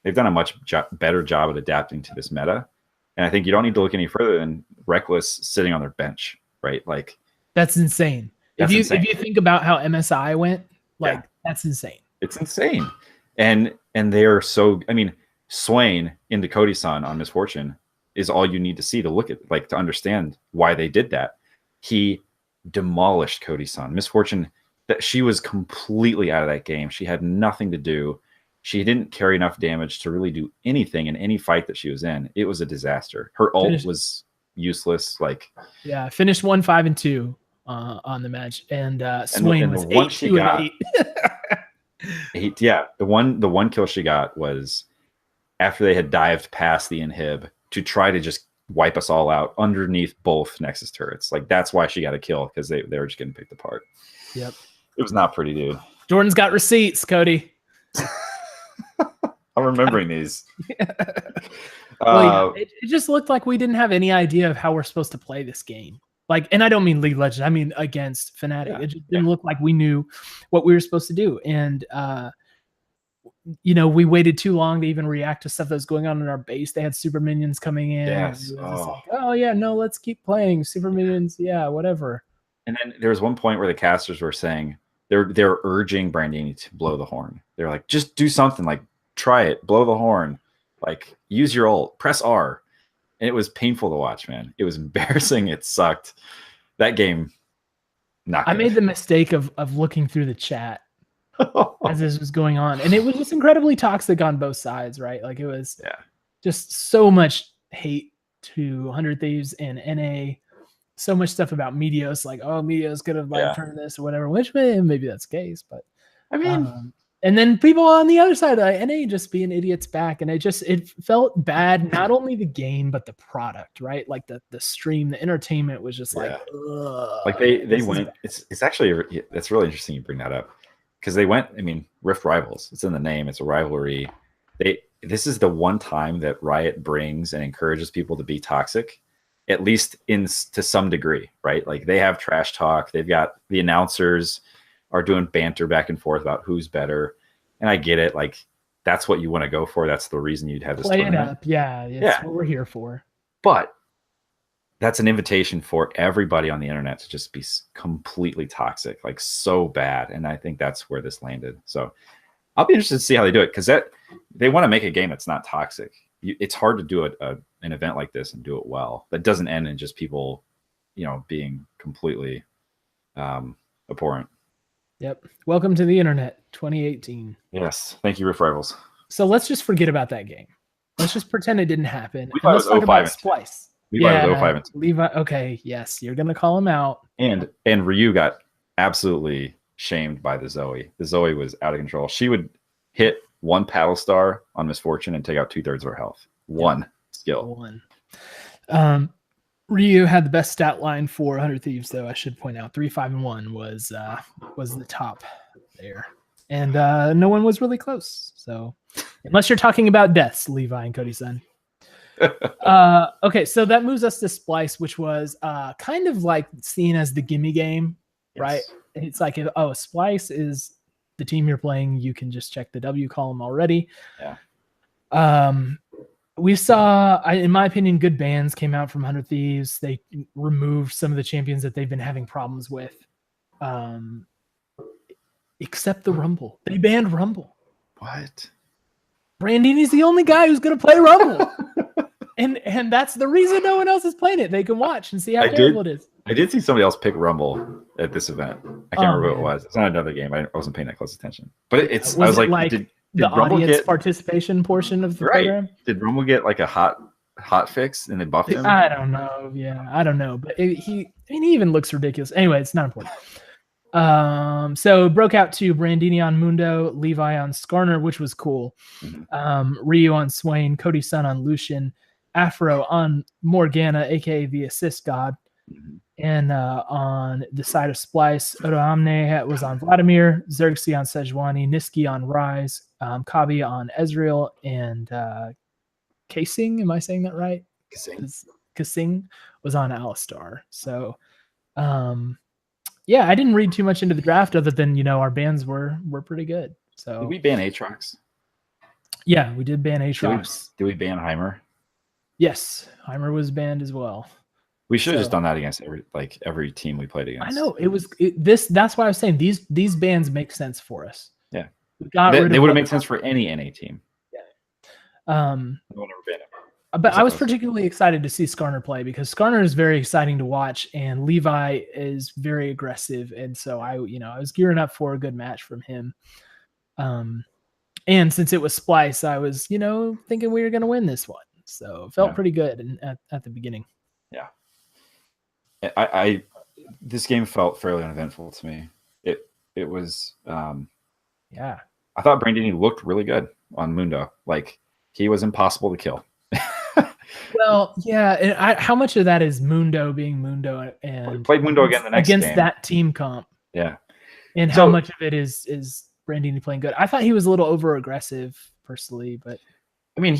B: they've done a much better job at adapting to this meta. And I think you don't need to look any further than Reckless sitting on their bench, right? Like
A: that's insane. If you think about how MSI went, that's insane.
B: It's insane. And they are so, Swain into Cody-san on Misfortune is all you need to see to look at, like, to understand why they did that. He demolished Cody-san. Misfortune, that she was completely out of that game. She had nothing to do. She didn't carry enough damage to really do anything in any fight that she was in. It was a disaster. Her ult was useless.
A: Finished 1-5-2 on the match, and Swain was 8-2-8.
B: 8. Yeah, the one kill she got was after they had dived past the inhib to try to just wipe us all out underneath both Nexus turrets. Like that's why she got a kill, because they were just getting picked apart.
A: Yep,
B: it was not pretty, dude.
A: Jordan's got receipts, Cody.
B: I'm remembering these.
A: It just looked like we didn't have any idea of how we're supposed to play this game. Like, and I don't mean League of Legends, I mean against Fnatic. Yeah, it just didn't look like we knew what we were supposed to do. And we waited too long to even react to stuff that was going on in our base. They had super minions coming in.
B: Yes.
A: Let's keep playing super minions. Yeah, whatever.
B: And then there was one point where the casters were saying they're urging Brandini to blow the horn. They're like, just do something, like try it, blow the horn, like use your ult, press R. And it was painful to watch, man. It was embarrassing. It sucked. That game, not good.
A: I made the mistake of looking through the chat as this was going on. And it was just incredibly toxic on both sides, right? Like it was just so much hate to 100 Thieves and NA. So much stuff about Meteos, like, oh, Meteos could have turned this or whatever, which maybe that's the case. But
B: I mean,
A: and then people on the other side, NA just being idiots back. And it felt bad, not only the game, but the product, right? Like the stream, the entertainment was just like, ugh,
B: like they went, it's actually, that's really interesting you bring that up, because they went, Rift Rivals, it's in the name, it's a rivalry. This is the one time that Riot brings and encourages people to be toxic. at least to some degree, right? Like they have trash talk. They've got the announcers are doing banter back and forth about who's better. And I get it. Like that's what you want to go for. That's the reason you'd have this
A: Play
B: tournament.
A: it up. Yeah. That's what we're here for.
B: But that's an invitation for everybody on the internet to just be completely toxic, like so bad. And I think that's where this landed. So I'll be interested to see how they do it, because they want to make a game that's not toxic. It's hard to do an event like this and do it well. That doesn't end in just people, being completely abhorrent.
A: Yep. Welcome to the internet, 2018.
B: Yes. Thank you, Riff Rivals.
A: So let's just forget about that game. Let's just pretend it didn't happen.
B: And
A: let's talk about Splice.
B: Levi was 05 and 2.
A: Levi. Okay. Yes. You're going to call him out.
B: And Ryu got absolutely shamed by the Zoe. The Zoe was out of control. She would hit one paddle star on Misfortune and take out 2/3 of her health. One skill.
A: Ryu had the best stat line for 100 Thieves, though. I should point out 3, 5, and 1 was the top there, and no one was really close. So, unless you're talking about deaths, Levi and Cody-san. Okay, so that moves us to Splice, which was kind of like seen as the gimme game, right? It's like, Splice is the team you're playing. You can just check the W column already.
B: Yeah.
A: We saw, in my opinion, good bans came out from 100 Thieves. They removed some of the champions that they've been having problems with, except the Rumble. They banned Rumble.
B: What?
A: Brandini's the only guy who's going to play Rumble. and that's the reason no one else is playing it. They can watch and see how terrible it is.
B: I did see somebody else pick Rumble at this event. I can't remember who it was. It's not another game. I wasn't paying that close attention. But I was like, did
A: the
B: Rumble
A: audience
B: get
A: participation portion of the program?
B: Did Rumble get like a hot fix and they buffed him?
A: I don't know. Yeah, I don't know. But he even looks ridiculous. Anyway, it's not important. So it broke out to Brandini on Mundo, Levi on Skarner, which was cool.
B: Mm-hmm.
A: Ryu on Swain, Cody-san on Lucian, Afro on Morgana, aka the assist god.
B: Mm-hmm.
A: And on the side of Splice, Odoamne was on Vladimir, Xerxes on Sejuani, Niski on Rise, Kabi on Ezreal, and Kasing, am I saying that right? Kasing was on Alistar. So, I didn't read too much into the draft other than, our bans were pretty good. So
B: did we ban Aatrox?
A: Yeah, we did ban Aatrox.
B: Did we ban Heimer?
A: Yes, Heimer was banned as well.
B: We should have just done that against every team we played against.
A: I know that's why I was saying these bans make sense for us.
B: Yeah,
A: they
B: would have made sense for any NA team.
A: Yeah.
B: But
A: I was particularly excited to see Skarner play because Skarner is very exciting to watch, and Levi is very aggressive, and so I was gearing up for a good match from him. And since it was Splice, I was thinking we were going to win this one, so it felt pretty good at the beginning.
B: Yeah. This game felt fairly uneventful to me. It was I thought Brandini looked really good on Mundo. Like he was impossible to kill.
A: Well, yeah, and how much of that is Mundo being Mundo and
B: played Mundo again the next
A: against
B: game.
A: That team comp?
B: Yeah,
A: and how much of it is Brandini playing good? I thought he was a little over aggressive personally, but
B: I mean,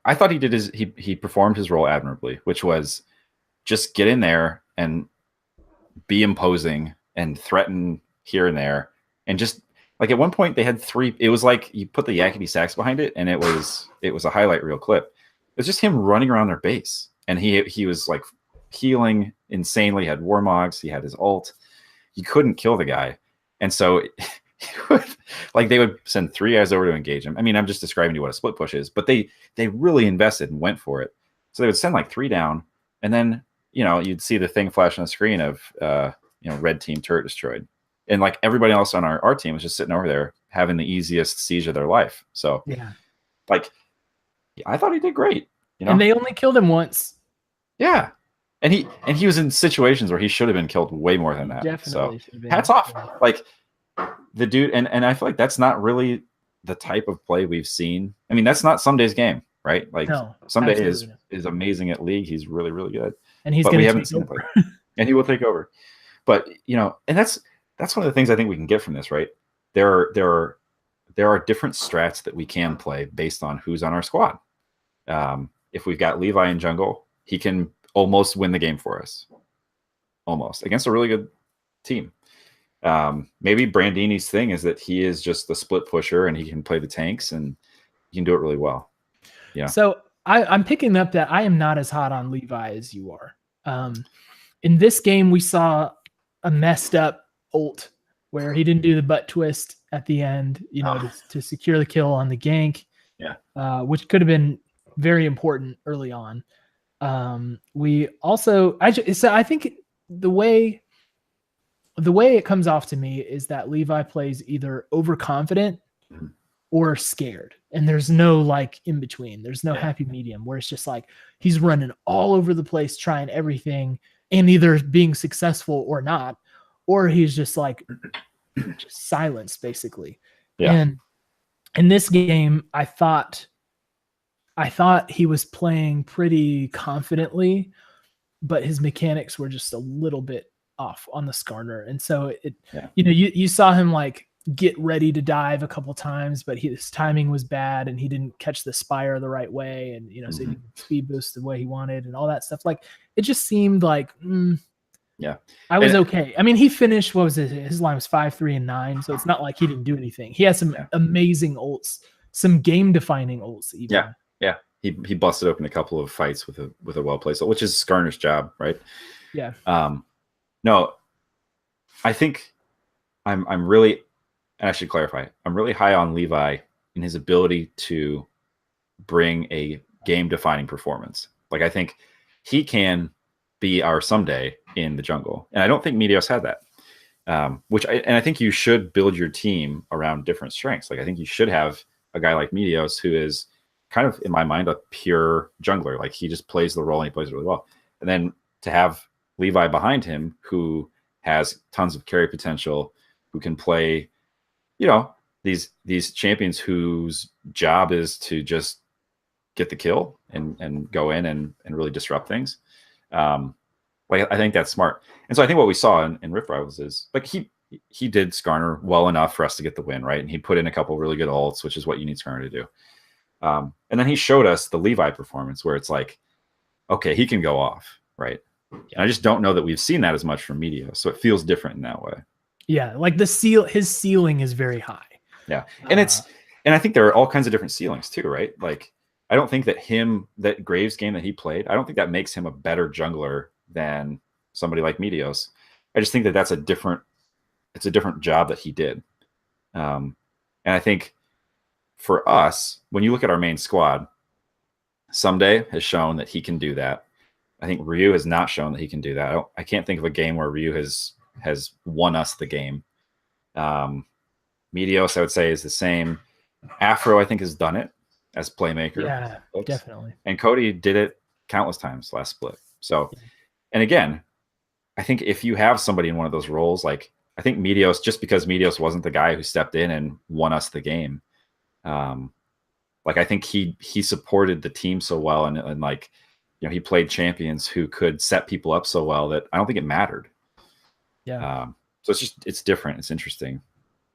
B: I thought he performed his role admirably, which was just get in there and be imposing and threaten here and there, and just like at one point they had 3. It was like you put the yakety sax behind it, and it was a highlight reel clip. It was just him running around their base, and he was like healing insanely. He had Warmogs, he had his ult. You couldn't kill the guy, and so they would send 3 guys over to engage him. I mean, I'm just describing to you what a split push is, but they really invested and went for it. So they would send like 3 down, and then you'd see the thing flash on the screen of red team turret destroyed, and like everybody else on our team was just sitting over there having the easiest siege of their life. So like. I thought he did great,
A: and they only killed him once.
B: Yeah, and he was in situations where he should have been killed way more than that.
A: Definitely.
B: So hats off, like the dude, and I feel like that's not really the type of play we've seen. I mean, that's not Sunday's game, right? Like Sunday is amazing at League. He's really really good,
A: and we haven't seen
B: over. And he will take over. But and that's one of the things I think we can get from this, right? There are different strats that we can play based on who's on our squad. If we've got Levi in jungle, he can almost win the game for us, almost against a really good team. Maybe Brandini's thing is that he is just the split pusher and he can play the tanks and he can do it really well. Yeah.
A: So I'm picking up that I am not as hot on Levi as you are. In this game, we saw a messed up ult where he didn't do the butt twist at the end, to secure the kill on the gank.
B: Yeah.
A: Which could have been very important early on. We also, I think the way it comes off to me is that Levi plays either overconfident or scared, and there's no like in between. There's no happy medium where it's just like he's running all over the place trying everything and either being successful or not, or he's just like just silenced basically. And in this game, I thought he was playing pretty confidently, but his mechanics were just a little bit off on the Skarner. And so you saw him like get ready to dive a couple times, but his timing was bad and he didn't catch the spire the right way. And, so he didn't speed boost the way he wanted and all that stuff. Like, it just seemed like, I was okay. I mean, he finished, what was it? His line was 5, 3, and 9. So it's not like he didn't do anything. He had some amazing ults, some game defining ults. Even.
B: Yeah. He busted open a couple of fights with a well placed, which is Skarner's job, right?
A: Yeah.
B: No, I think I'm really, and I should clarify, I'm really high on Levi in his ability to bring a game defining performance. Like, I think he can be our someday in the jungle, and I don't think Meteos had that. I think you should build your team around different strengths. Like, I think you should have a guy like Meteos who is kind of, in my mind, a pure jungler. Like, he just plays the role and he plays it really well. And then to have Levi behind him who has tons of carry potential, who can play, these champions whose job is to just get the kill and go in and really disrupt things. I think that's smart. And so I think what we saw in Rift Rivals is like he did Skarner well enough for us to get the win, right? And he put in a couple really good ults, which is what you need Skarner to do. And then he showed us the Levi performance where it's like, okay, he can go off, right? And I just don't know that we've seen that as much from Meteos, so it feels different in that way.
A: Yeah, like his ceiling is very high.
B: Yeah, and I think there are all kinds of different ceilings too, right? Like, I don't think that Graves game that he played, I don't think that makes him a better jungler than somebody like Meteos. I just think it's a different job that he did. And I think for us, when you look at our main squad, Someday has shown that he can do that. I think Ryu has not shown that he can do that. I can't think of a game where Ryu has won us the game. Meteos, I would say, is the same. Afro, I think, has done it as playmaker.
A: Yeah, definitely.
B: And Cody did it countless times last split. So, and again, I think if you have somebody in one of those roles, like, I think Meteos, just because Meteos wasn't the guy who stepped in and won us the game, I think he supported the team so well, and like, he played champions who could set people up so well that I don't think it mattered.
A: Yeah.
B: So it's different. It's interesting.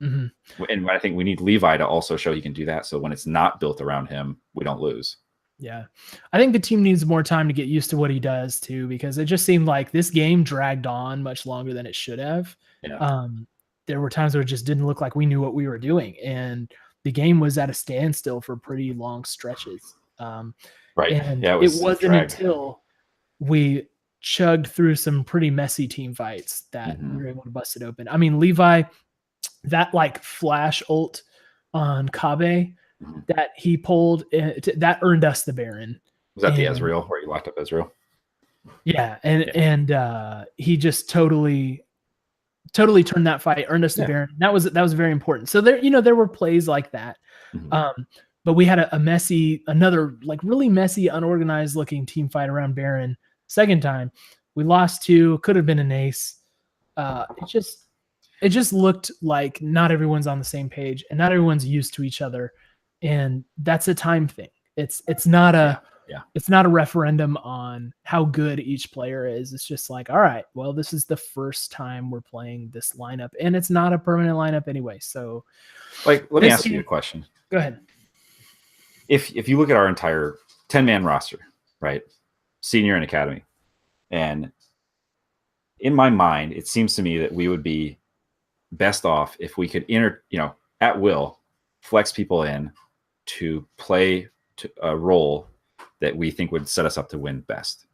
A: Mm-hmm.
B: And I think we need Levi to also show he can do that. So when it's not built around him, we don't lose.
A: Yeah. I think the team needs more time to get used to what he does too, because it just seemed like this game dragged on much longer than it should have.
B: Yeah.
A: There were times where it just didn't look like we knew what we were doing, and the game was at a standstill for pretty long stretches.
B: Right.
A: And
B: it
A: wasn't until we chugged through some pretty messy team fights that we were able to bust it open. I mean, Levi, that like flash ult on Kabe that he pulled, that earned us the Baron.
B: Was that the Ezreal where he locked up Ezreal?
A: Yeah. And he just totally turned that fight, earned us the Baron. That was very important. So there were plays like that. But we had another like really messy, unorganized looking team fight around Baron. Second time, we lost 2, could have been an ace. It just looked like not everyone's on the same page and not everyone's used to each other, and that's a time thing. It's not a referendum on how good each player is. It's just like, all right, well, this is the first time we're playing this lineup, and it's not a permanent lineup anyway. So,
B: like, let me ask you a question.
A: Go ahead.
B: If you look at our entire 10-man roster, right, senior and academy, And in my mind, it seems to me that we would be best off if we could at will flex people in to play a role that we think would set us up to win best.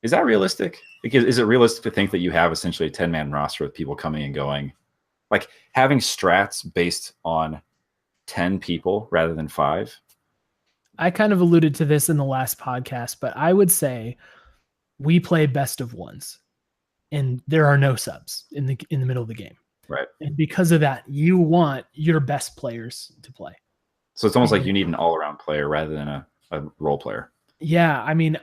B: Is that realistic? Because is it realistic to think that you have essentially a 10-man roster with people coming and going, like having strats based on 10 people rather than 5?
A: I kind of alluded to this in the last podcast, but I would say we play best of ones, and there are no subs in the middle of the game.
B: Right.
A: And because of that, you want your best players to play.
B: So it's almost like you need an all-around player rather than a role player.
A: Yeah, I mean,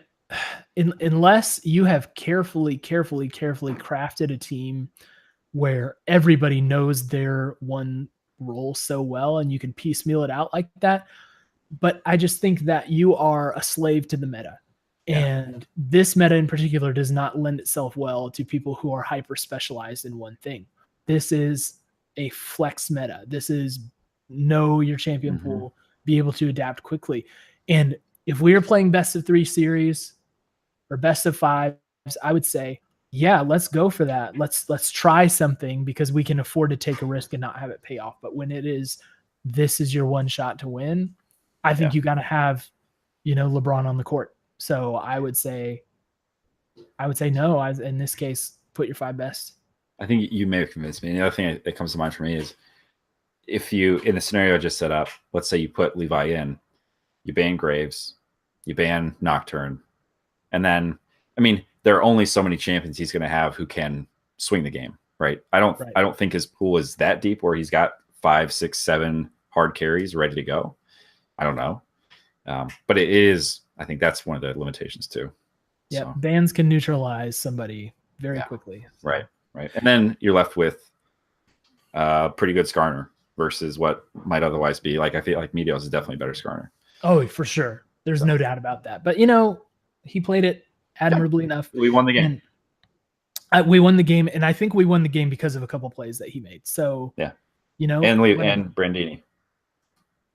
A: unless you have carefully crafted a team where everybody knows their one role so well and you can piecemeal it out like that. But I just think that you are a slave to the meta. Yeah. And this meta in particular does not lend itself well to people who are hyper specialized in one thing. This is a flex meta. This is know your champion pool, be able to adapt quickly. And if we are playing best of 3 series or best of 5s, I would say, yeah, let's go for that. Let's try something because we can afford to take a risk and not have it pay off. But when this is your one shot to win, I think you got to have, LeBron on the court. So I would say no. In this case, put your 5 best.
B: I think you may have convinced me. And the other thing that comes to mind for me is if you, in the scenario I just set up, let's say you put Levi in, you ban Graves, you ban Nocturne, and then, I mean, there are only so many champions he's going to have who can swing the game, right? I don't think his pool is that deep where he's got 5, 6, 7 hard carries ready to go. I don't know. But it is, I think that's one of the limitations too.
A: Yeah, so. Bans can neutralize somebody very quickly. So.
B: Right. And then you're left with pretty good Skarner versus what might otherwise be, like, I feel like Meteos is definitely better Skarner.
A: Oh, for sure. There's no doubt about that. But, he played it admirably enough.
B: We won the game.
A: We won the game, and I think we won the game because of a couple plays that he made. So,
B: and Brandini.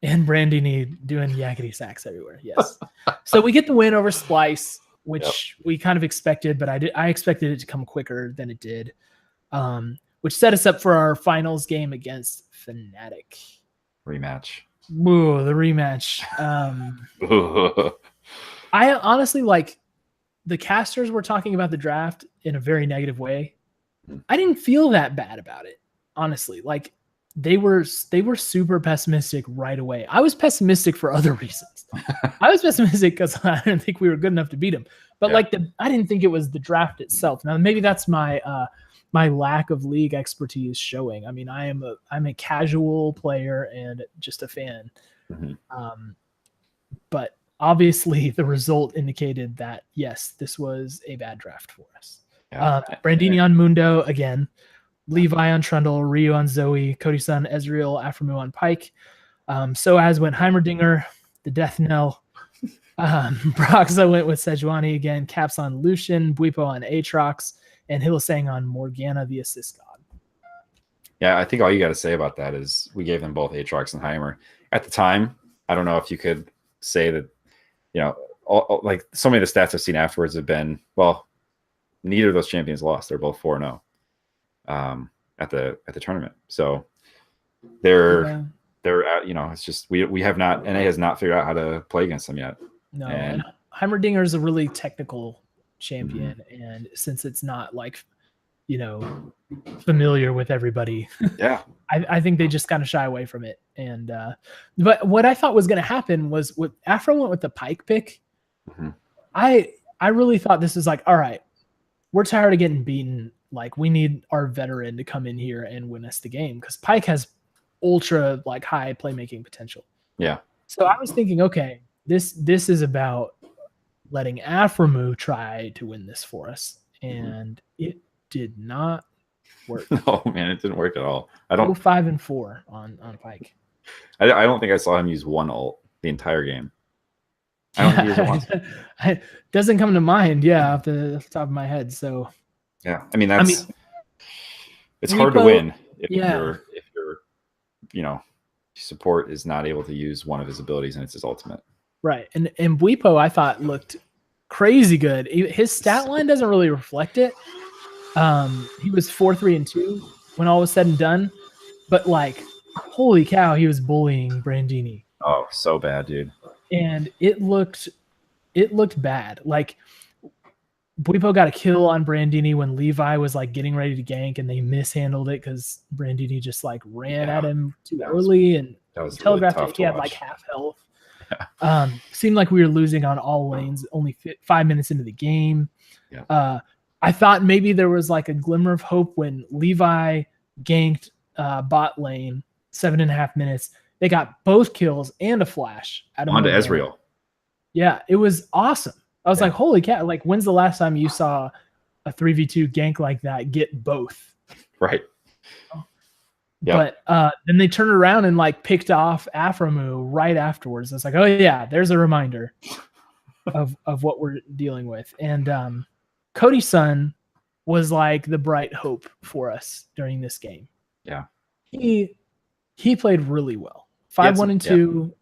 A: And Brandini doing yakety sacks everywhere. Yes. So we get the win over Splice, which we kind of expected, but I expected it to come quicker than it did, which set us up for our finals game against Fnatic.
B: Rematch.
A: Ooh, the rematch. I honestly, like, the casters were talking about the draft in a very negative way. I didn't feel that bad about it, honestly. Like, they were super pessimistic right away. I was pessimistic for other reasons. I was pessimistic because I didn't think we were good enough to beat them. But I didn't think it was the draft itself. Now maybe that's my my lack of league expertise showing. I mean, I'm a casual player and just a fan. But obviously the result indicated that yes, this was a bad draft for us. Brandini on Mundo again. Levi on Trundle, Ryu on Zoe, Cody-san, Ezreal, Aframu on Pike. So as went Heimerdinger, the Death Knell. Broxa went with Sejuani again, Caps on Lucian, Buipo on Aatrox, and Hylissang on Morgana, the assist god.
B: Yeah, I think all you got to say about that is we gave them both Aatrox and Heimer. At the time, I don't know if you could say that, like so many of the stats I've seen afterwards have been, well, neither of those champions lost. They're both 4-0. At the tournament, so they're it's just we have not, NA has not figured out how to play against them yet.
A: No, and Heimerdinger is a really technical champion, and since it's not like familiar with everybody, I think they just kind of shy away from it. And but what I thought was going to happen was with Afro went with the Pike pick. I really thought this was like, all right, we're tired of getting beaten. Like, we need our veteran to come in here and win us the game because Pike has ultra high playmaking potential. Yeah. So I was thinking, okay, this is about letting Aframu try to win this for us, and it did not work.
B: No, man, it didn't work at all. I
A: don't. 5-4 on Pike.
B: I don't think I saw him use one ult the entire game. I don't think he used it once.
A: It doesn't come to mind. Yeah, off the top of my head. So.
B: Yeah, I mean it's hard to win if your support is not able to use one of his abilities and it's his ultimate.
A: Right, and Buipo I thought looked crazy good. His stat line doesn't really reflect it. He was 4-3-2 when all was said and done, but like, holy cow, he was bullying Brandini.
B: Oh, so bad, dude.
A: And it looked bad. Like, Buipo got a kill on Brandini when Levi was like getting ready to gank, and they mishandled it because Brandini just like ran at him too early and telegraphed it. He had like half health. Seemed like we were losing on all lanes only 5 minutes into the game.
B: Yeah.
A: I thought maybe there was like a glimmer of hope when Levi ganked bot lane 7.5 minutes. They got both kills and a flash out of
B: onto Ezreal.
A: Yeah, it was awesome. I was like, holy cow, like, when's the last time you saw a 3v2 gank like that get both?
B: Right.
A: Yep. But then they turned around and like picked off Aframu right afterwards. I was like, oh yeah, there's a reminder of what we're dealing with. And Cody's son was like the bright hope for us during this game.
B: Yeah.
A: He played really well. 5-1-2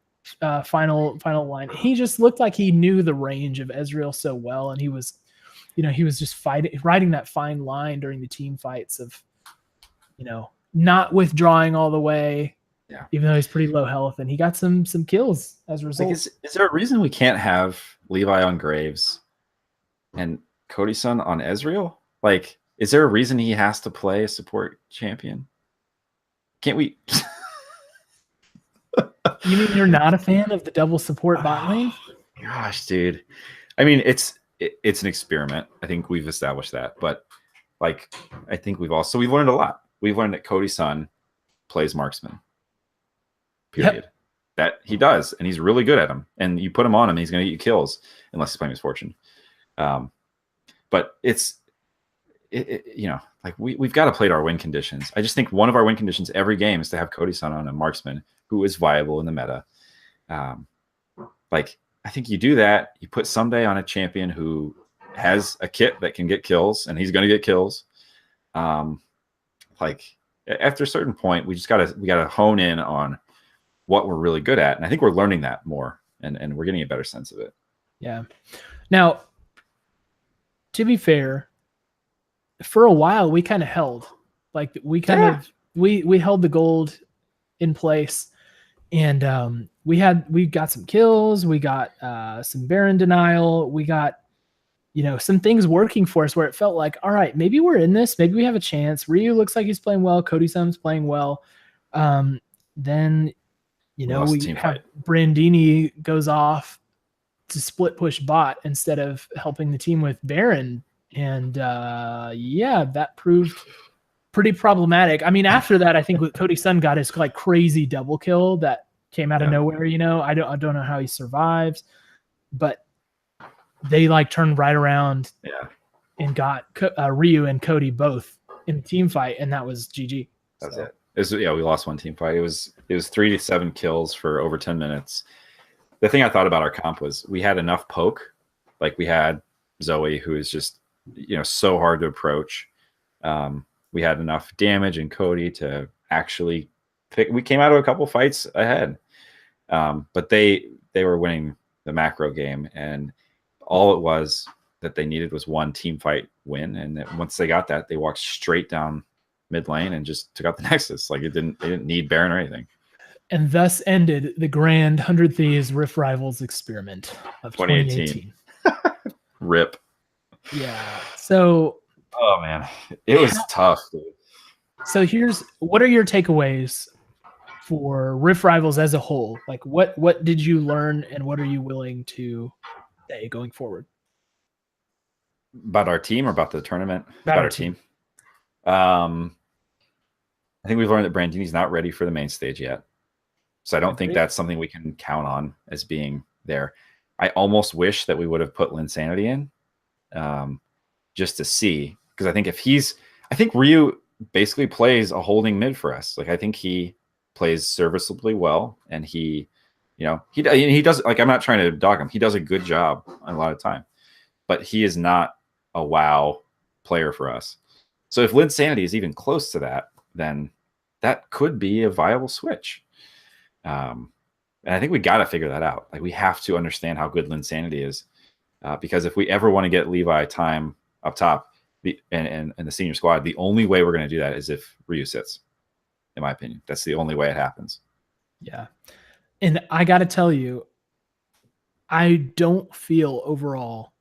A: final line. He just looked like he knew the range of Ezreal so well, and he was just riding that fine line during the team fights of, not withdrawing all the way, even though he's pretty low health, and he got some kills as a result.
B: Like, is there a reason we can't have Levi on Graves and Cody's son on Ezreal? Like, is there a reason he has to play a support champion? Can't we?
A: You mean you're not a fan of the double support bot lane?
B: Gosh, dude. I mean, it's an experiment. I think we've established that. But like, I think we've learned a lot. We've learned that Cody's son plays marksman. Period.
A: Yep.
B: That he does, and he's really good at them. And you put him on him, he's going to get you kills, unless he's playing Misfortune. But like we've got to play to our win conditions. I just think one of our win conditions every game is to have Cody's son on a marksman who is viable in the meta. Like, I think you do that. You put someday on a champion who has a kit that can get kills, and he's going to get kills. Like, after a certain point, we gotta hone in on what we're really good at, and I think we're learning that more, and we're getting a better sense of it.
A: Yeah. Now, to be fair, for a while we kind of held, like we held the gold in place, and we got some kills, we got some Baron denial, we got some things working for us where it felt like, all right, maybe we're in this, maybe we have a chance. Ryu looks like he's playing well, Cody Sum's playing well. Then we have Brandini goes off to split push bot instead of helping the team with Baron, and that proved pretty problematic. I mean, after that, I think Cody Sun got his like crazy double kill that came out of nowhere. I don't know how he survives, but they like turned right around and got Ryu and Cody both in the team fight, and that was GG.
B: That's it. We lost one team fight. It was 3-7 kills for over 10 minutes. The thing I thought about our comp was we had enough poke. Like, we had Zoe, who is just so hard to approach. We had enough damage and Cody to actually pick. We came out of a couple fights ahead, but they were winning the macro game, and all it was that they needed was one team fight win. And once they got that, they walked straight down mid lane and just took out the Nexus. Like, they didn't need Baron or anything. And
A: thus ended the grand 100 Thieves Rift Rivals experiment of 2018.
B: Rip.
A: Yeah. So.
B: Oh man, it was tough, dude.
A: So what are your takeaways for Rift Rivals as a whole? Like, what did you learn, and what are you willing to say going forward?
B: About our team or about the tournament? About our team. I think we've learned that Brandini's not ready for the main stage yet. So I don't think that's something we can count on as being there. I almost wish that we would have put Linsanity in just to see. Because I think Ryu basically plays a holding mid for us. Like, I think he plays serviceably well, and he does, like, I'm not trying to dog him. He does a good job a lot of time, but he is not a WoW player for us. So if Linsanity is even close to that, then that could be a viable switch. And I think we got to figure that out. Like, we have to understand how good Linsanity is because if we ever want to get Levi time up top and the senior squad, the only way we're going to do that is if Ryu sits. In my opinion, that's the only way it happens.
A: Yeah, and I got to tell you, I don't feel overall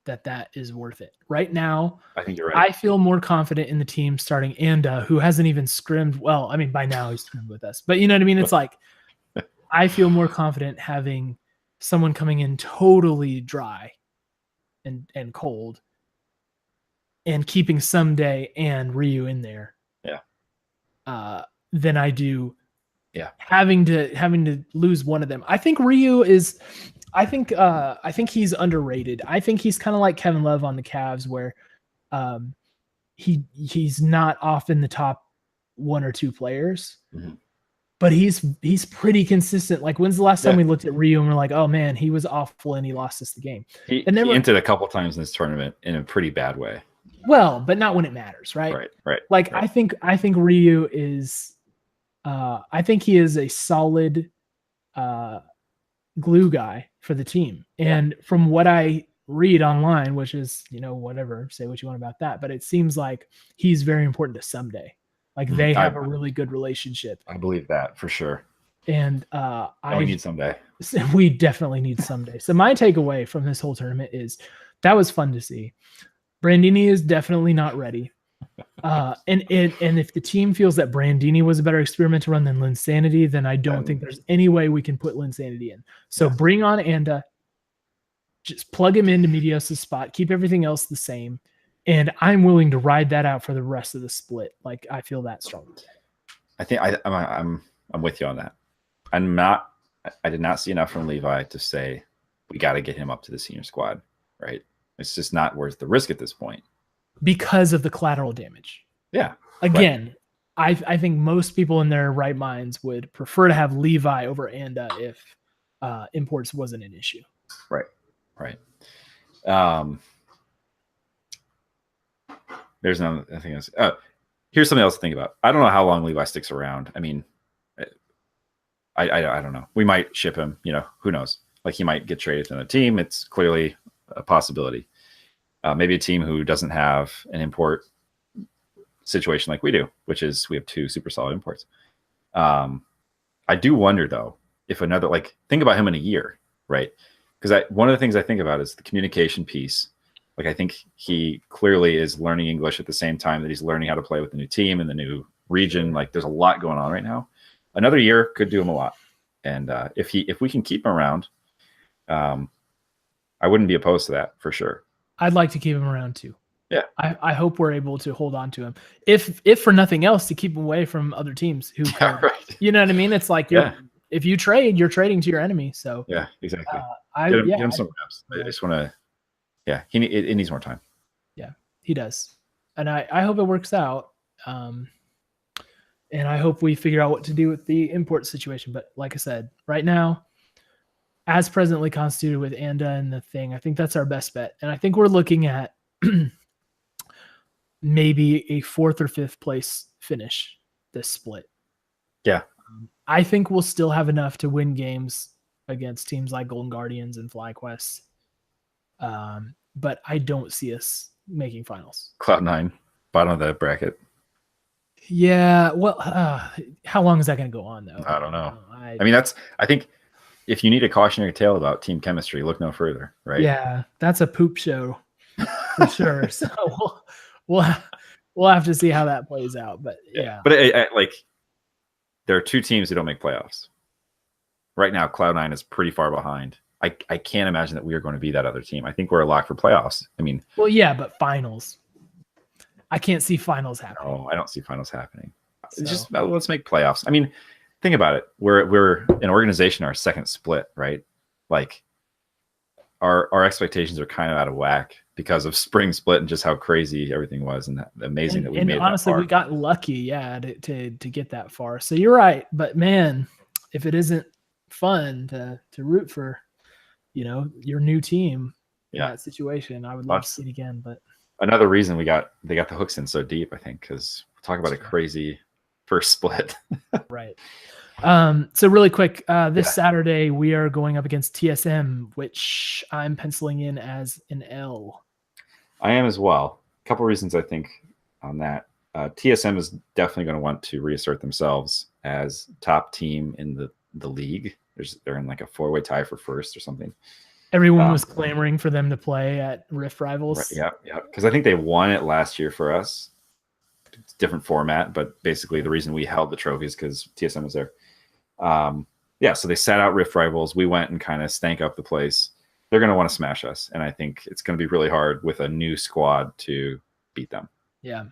A: that is worth it right now.
B: I think you're right.
A: I feel more confident in the team starting Anda, who hasn't even scrimmed. Well, I mean, by now he's scrimmed with us, but you know what I mean? It's like, I feel more confident having someone coming in totally dry and cold and keeping Someday and Ryu in there.
B: Yeah.
A: Than I do
B: yeah
A: having to lose one of them. I think Ryu is I think he's underrated. I think he's kind of like Kevin Love on the Cavs, where he's not often the top one or two players, but he's pretty consistent. Like, when's the last time we looked at Ryu and we're like, oh man, he was awful and he lost us the game?
B: He entered a couple times in this tournament in a pretty bad way.
A: Well, but not when it matters, right?
B: Right.
A: Like, I think Ryu is I think he is a solid glue guy for the team. And from what I read online, which is, whatever, say what you want about that, but it seems like he's very important to Someday. Like, they have a really good relationship.
B: I believe that for sure.
A: And
B: we need Someday.
A: We definitely need Someday. So my takeaway from this whole tournament is that was fun to see. Brandini is definitely not ready. And if the team feels that Brandini was a better experiment to run than Linsanity, then I don't think there's any way we can put Linsanity in. So bring on Anda, just plug him into Meteos' spot, keep everything else the same, and I'm willing to ride that out for the rest of the split. Like, I feel that strong.
B: I think I'm with you on that. I did not see enough from Levi to say we got to get him up to the senior squad, right? It's just not worth the risk at this point. Because
A: of the collateral damage.
B: Yeah.
A: Again, right. I think most people in their right minds would prefer to have Levi over Anda if imports wasn't an issue.
B: Right. There's another thing. Here's something else to think about. I don't know how long Levi sticks around. I mean, I don't know. We might ship him. Who knows? Like, he might get traded to another team. It's clearly a possibility. Maybe a team who doesn't have an import situation like we do, which is we have two super solid imports. I do wonder, though, if another, think about him in a year, right? Because one of the things I think about is the communication piece. Like, I think he clearly is learning English at the same time that he's learning how to play with the new team and the new region. Like, there's a lot going on right now. Another year could do him a lot. And if we can keep him around, I wouldn't be opposed to that for sure.
A: I'd like to keep him around too.
B: Yeah.
A: I hope we're able to hold on to him. If for nothing else, to keep him away from other teams who can, right. You know what I mean? It's like, if you trade, you're trading to your enemy. So
B: yeah, exactly. Get him some reps. I just want to, it needs more time.
A: Yeah, he does. And I hope it works out. And I hope we figure out what to do with the import situation. But like I said, right now, as presently constituted with Anda and the thing, I think that's our best bet. And I think we're looking at maybe a 4th or 5th place finish this split.
B: Yeah.
A: I think we'll still have enough to win games against teams like Golden Guardians and FlyQuest. But I don't see us making finals.
B: Cloud9, bottom of the bracket.
A: Yeah. Well, how long is that going to go on, though?
B: I don't know. I mean, I think if you need a cautionary tale about team chemistry, look no further, right?
A: Yeah, that's a poop show for sure. So we'll have to see how that plays out. But yeah.
B: But there are two teams who don't make playoffs. Right now, Cloud9 is pretty far behind. I can't imagine that we are going to be that other team. I think we're a lock for playoffs. I mean,
A: well, yeah, but finals. I can't see finals happening.
B: No, I don't see finals happening. So. Just let's make playoffs. I mean, think about it. We're an organization, our second split, right? Like, our expectations are kind of out of whack because of spring split and just how crazy everything was, and amazing that we made it.
A: Honestly, we got lucky, to get that far. So you're right, but man, if it isn't fun to root for, your new team in that situation, I would love to see it again. But
B: another reason they got the hooks in so deep, I think, because talk about a crazy first split.
A: Right. So really quick, this Saturday we are going up against TSM, which I'm penciling in as an L.
B: I am as well. A couple reasons I think on that. TSM is definitely going to want to reassert themselves as top team in the league. They're in like a 4-way tie for first or something.
A: Everyone was clamoring for them to play at Rift Rivals.
B: Right, yeah. Because I think they won it last year for us. It's a different format, but basically the reason we held the trophy is because TSM was there. So they sat out Rift Rivals. We went and kind of stank up the place. They're going to want to smash us, and I think it's going to be really hard with a new squad to beat them.
A: Yeah.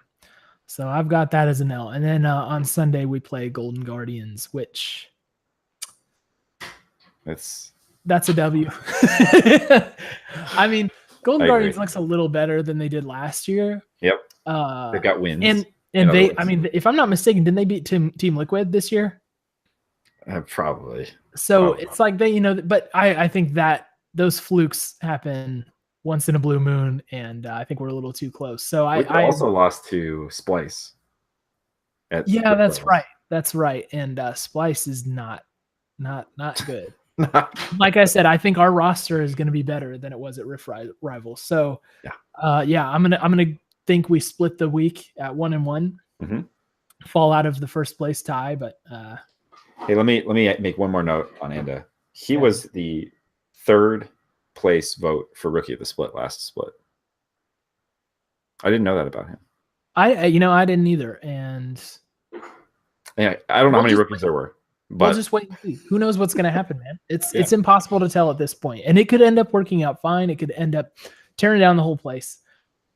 A: So I've got that as an L. And then on Sunday we play Golden Guardians, which that's a W. I mean, Golden Guardians looks a little better than they did last year.
B: Yep. They've got wins.
A: And they, I mean, if I'm not mistaken, didn't they beat Team Liquid this year?
B: Probably.
A: So it's like they, but I think that those flukes happen once in a blue moon, and I think we're a little too close. So I
B: also lost to Splice.
A: That's right. That's right. And Splice is not good. Like I said, I think our roster is going to be better than it was at Rift Rivals. So I'm gonna think we split the week at 1-1, fall out of the first place tie. But
B: hey, let me make one more note on Anda. He was the third place vote for rookie of the last split. I didn't know that about him.
A: I didn't either. And
B: yeah, I don't know how many rookies there were. But
A: we'll just wait and see. Who knows what's going to happen, man? It's impossible to tell at this point. And it could end up working out fine. It could end up tearing down the whole place.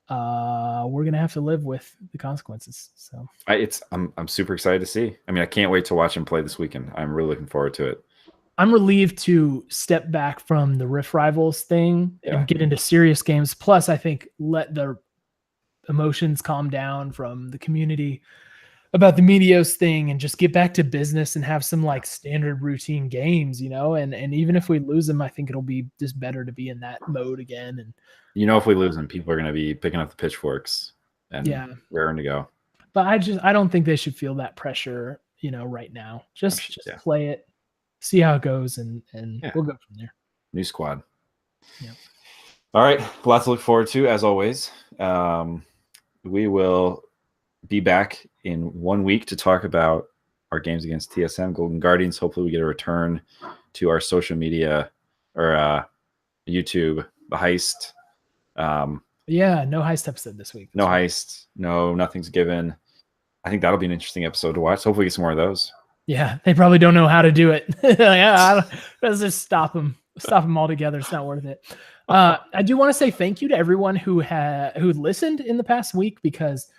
A: We're going to have to live with the consequences. So
B: I'm super excited to see. I mean, I can't wait to watch him play this weekend. I'm really looking forward to it.
A: I'm relieved to step back from the Rift Rivals thing and get into serious games. Plus, I think let the emotions calm down from the community about the Meteos thing and just get back to business and have some like standard routine games, and even if we lose them, I think it'll be just better to be in that mode again. And
B: if we lose them, people are going to be picking up the pitchforks and raring to go.
A: But I don't think they should feel that pressure, right now. Just play it, see how it goes, and we'll go from there.
B: New squad.
A: Yeah.
B: All right. Lots to look forward to, as always. We will be back in 1 week to talk about our games against TSM Golden Guardians. Hopefully we get a return to our social media or YouTube, the heist.
A: No heist episode this week.
B: No heist. No, nothing's given. I think that'll be an interesting episode to watch. Hopefully we get some more of those.
A: Yeah, they probably don't know how to do it. Let's just stop them altogether. It's not worth it. I do want to say thank you to everyone who listened in the past week, because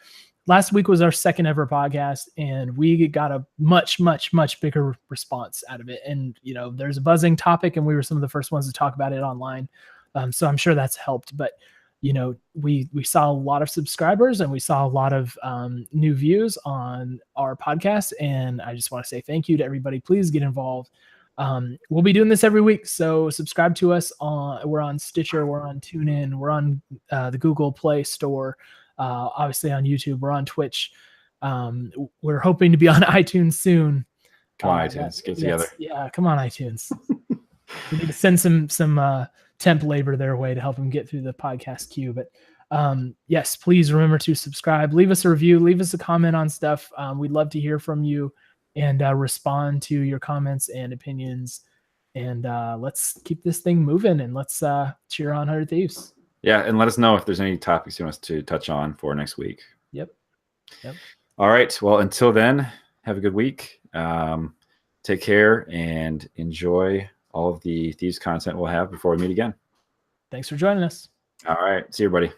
A: last week was our second ever podcast and we got a much, much, much bigger response out of it. And, there's a buzzing topic and we were some of the first ones to talk about it online. So I'm sure that's helped, but we saw a lot of subscribers and we saw a lot of new views on our podcast. And I just want to say thank you to everybody. Please get involved. We'll be doing this every week. So subscribe to us we're on Stitcher, we're on TuneIn, we're on the Google Play Store. Obviously on YouTube, we're on Twitch. We're hoping to be on iTunes soon.
B: Come on, iTunes, get together.
A: Yeah, come on, iTunes. We need to send some temp labor their way to help them get through the podcast queue. But yes, please remember to subscribe, leave us a review, leave us a comment on stuff. We'd love to hear from you and respond to your comments and opinions. And let's keep this thing moving and let's cheer on 100 Thieves.
B: Yeah, and let us know if there's any topics you want us to touch on for next week.
A: Yep.
B: All right. Well, until then, have a good week. Take care and enjoy all of the Thieves content we'll have before we meet again.
A: Thanks for joining us.
B: All right. See you, everybody.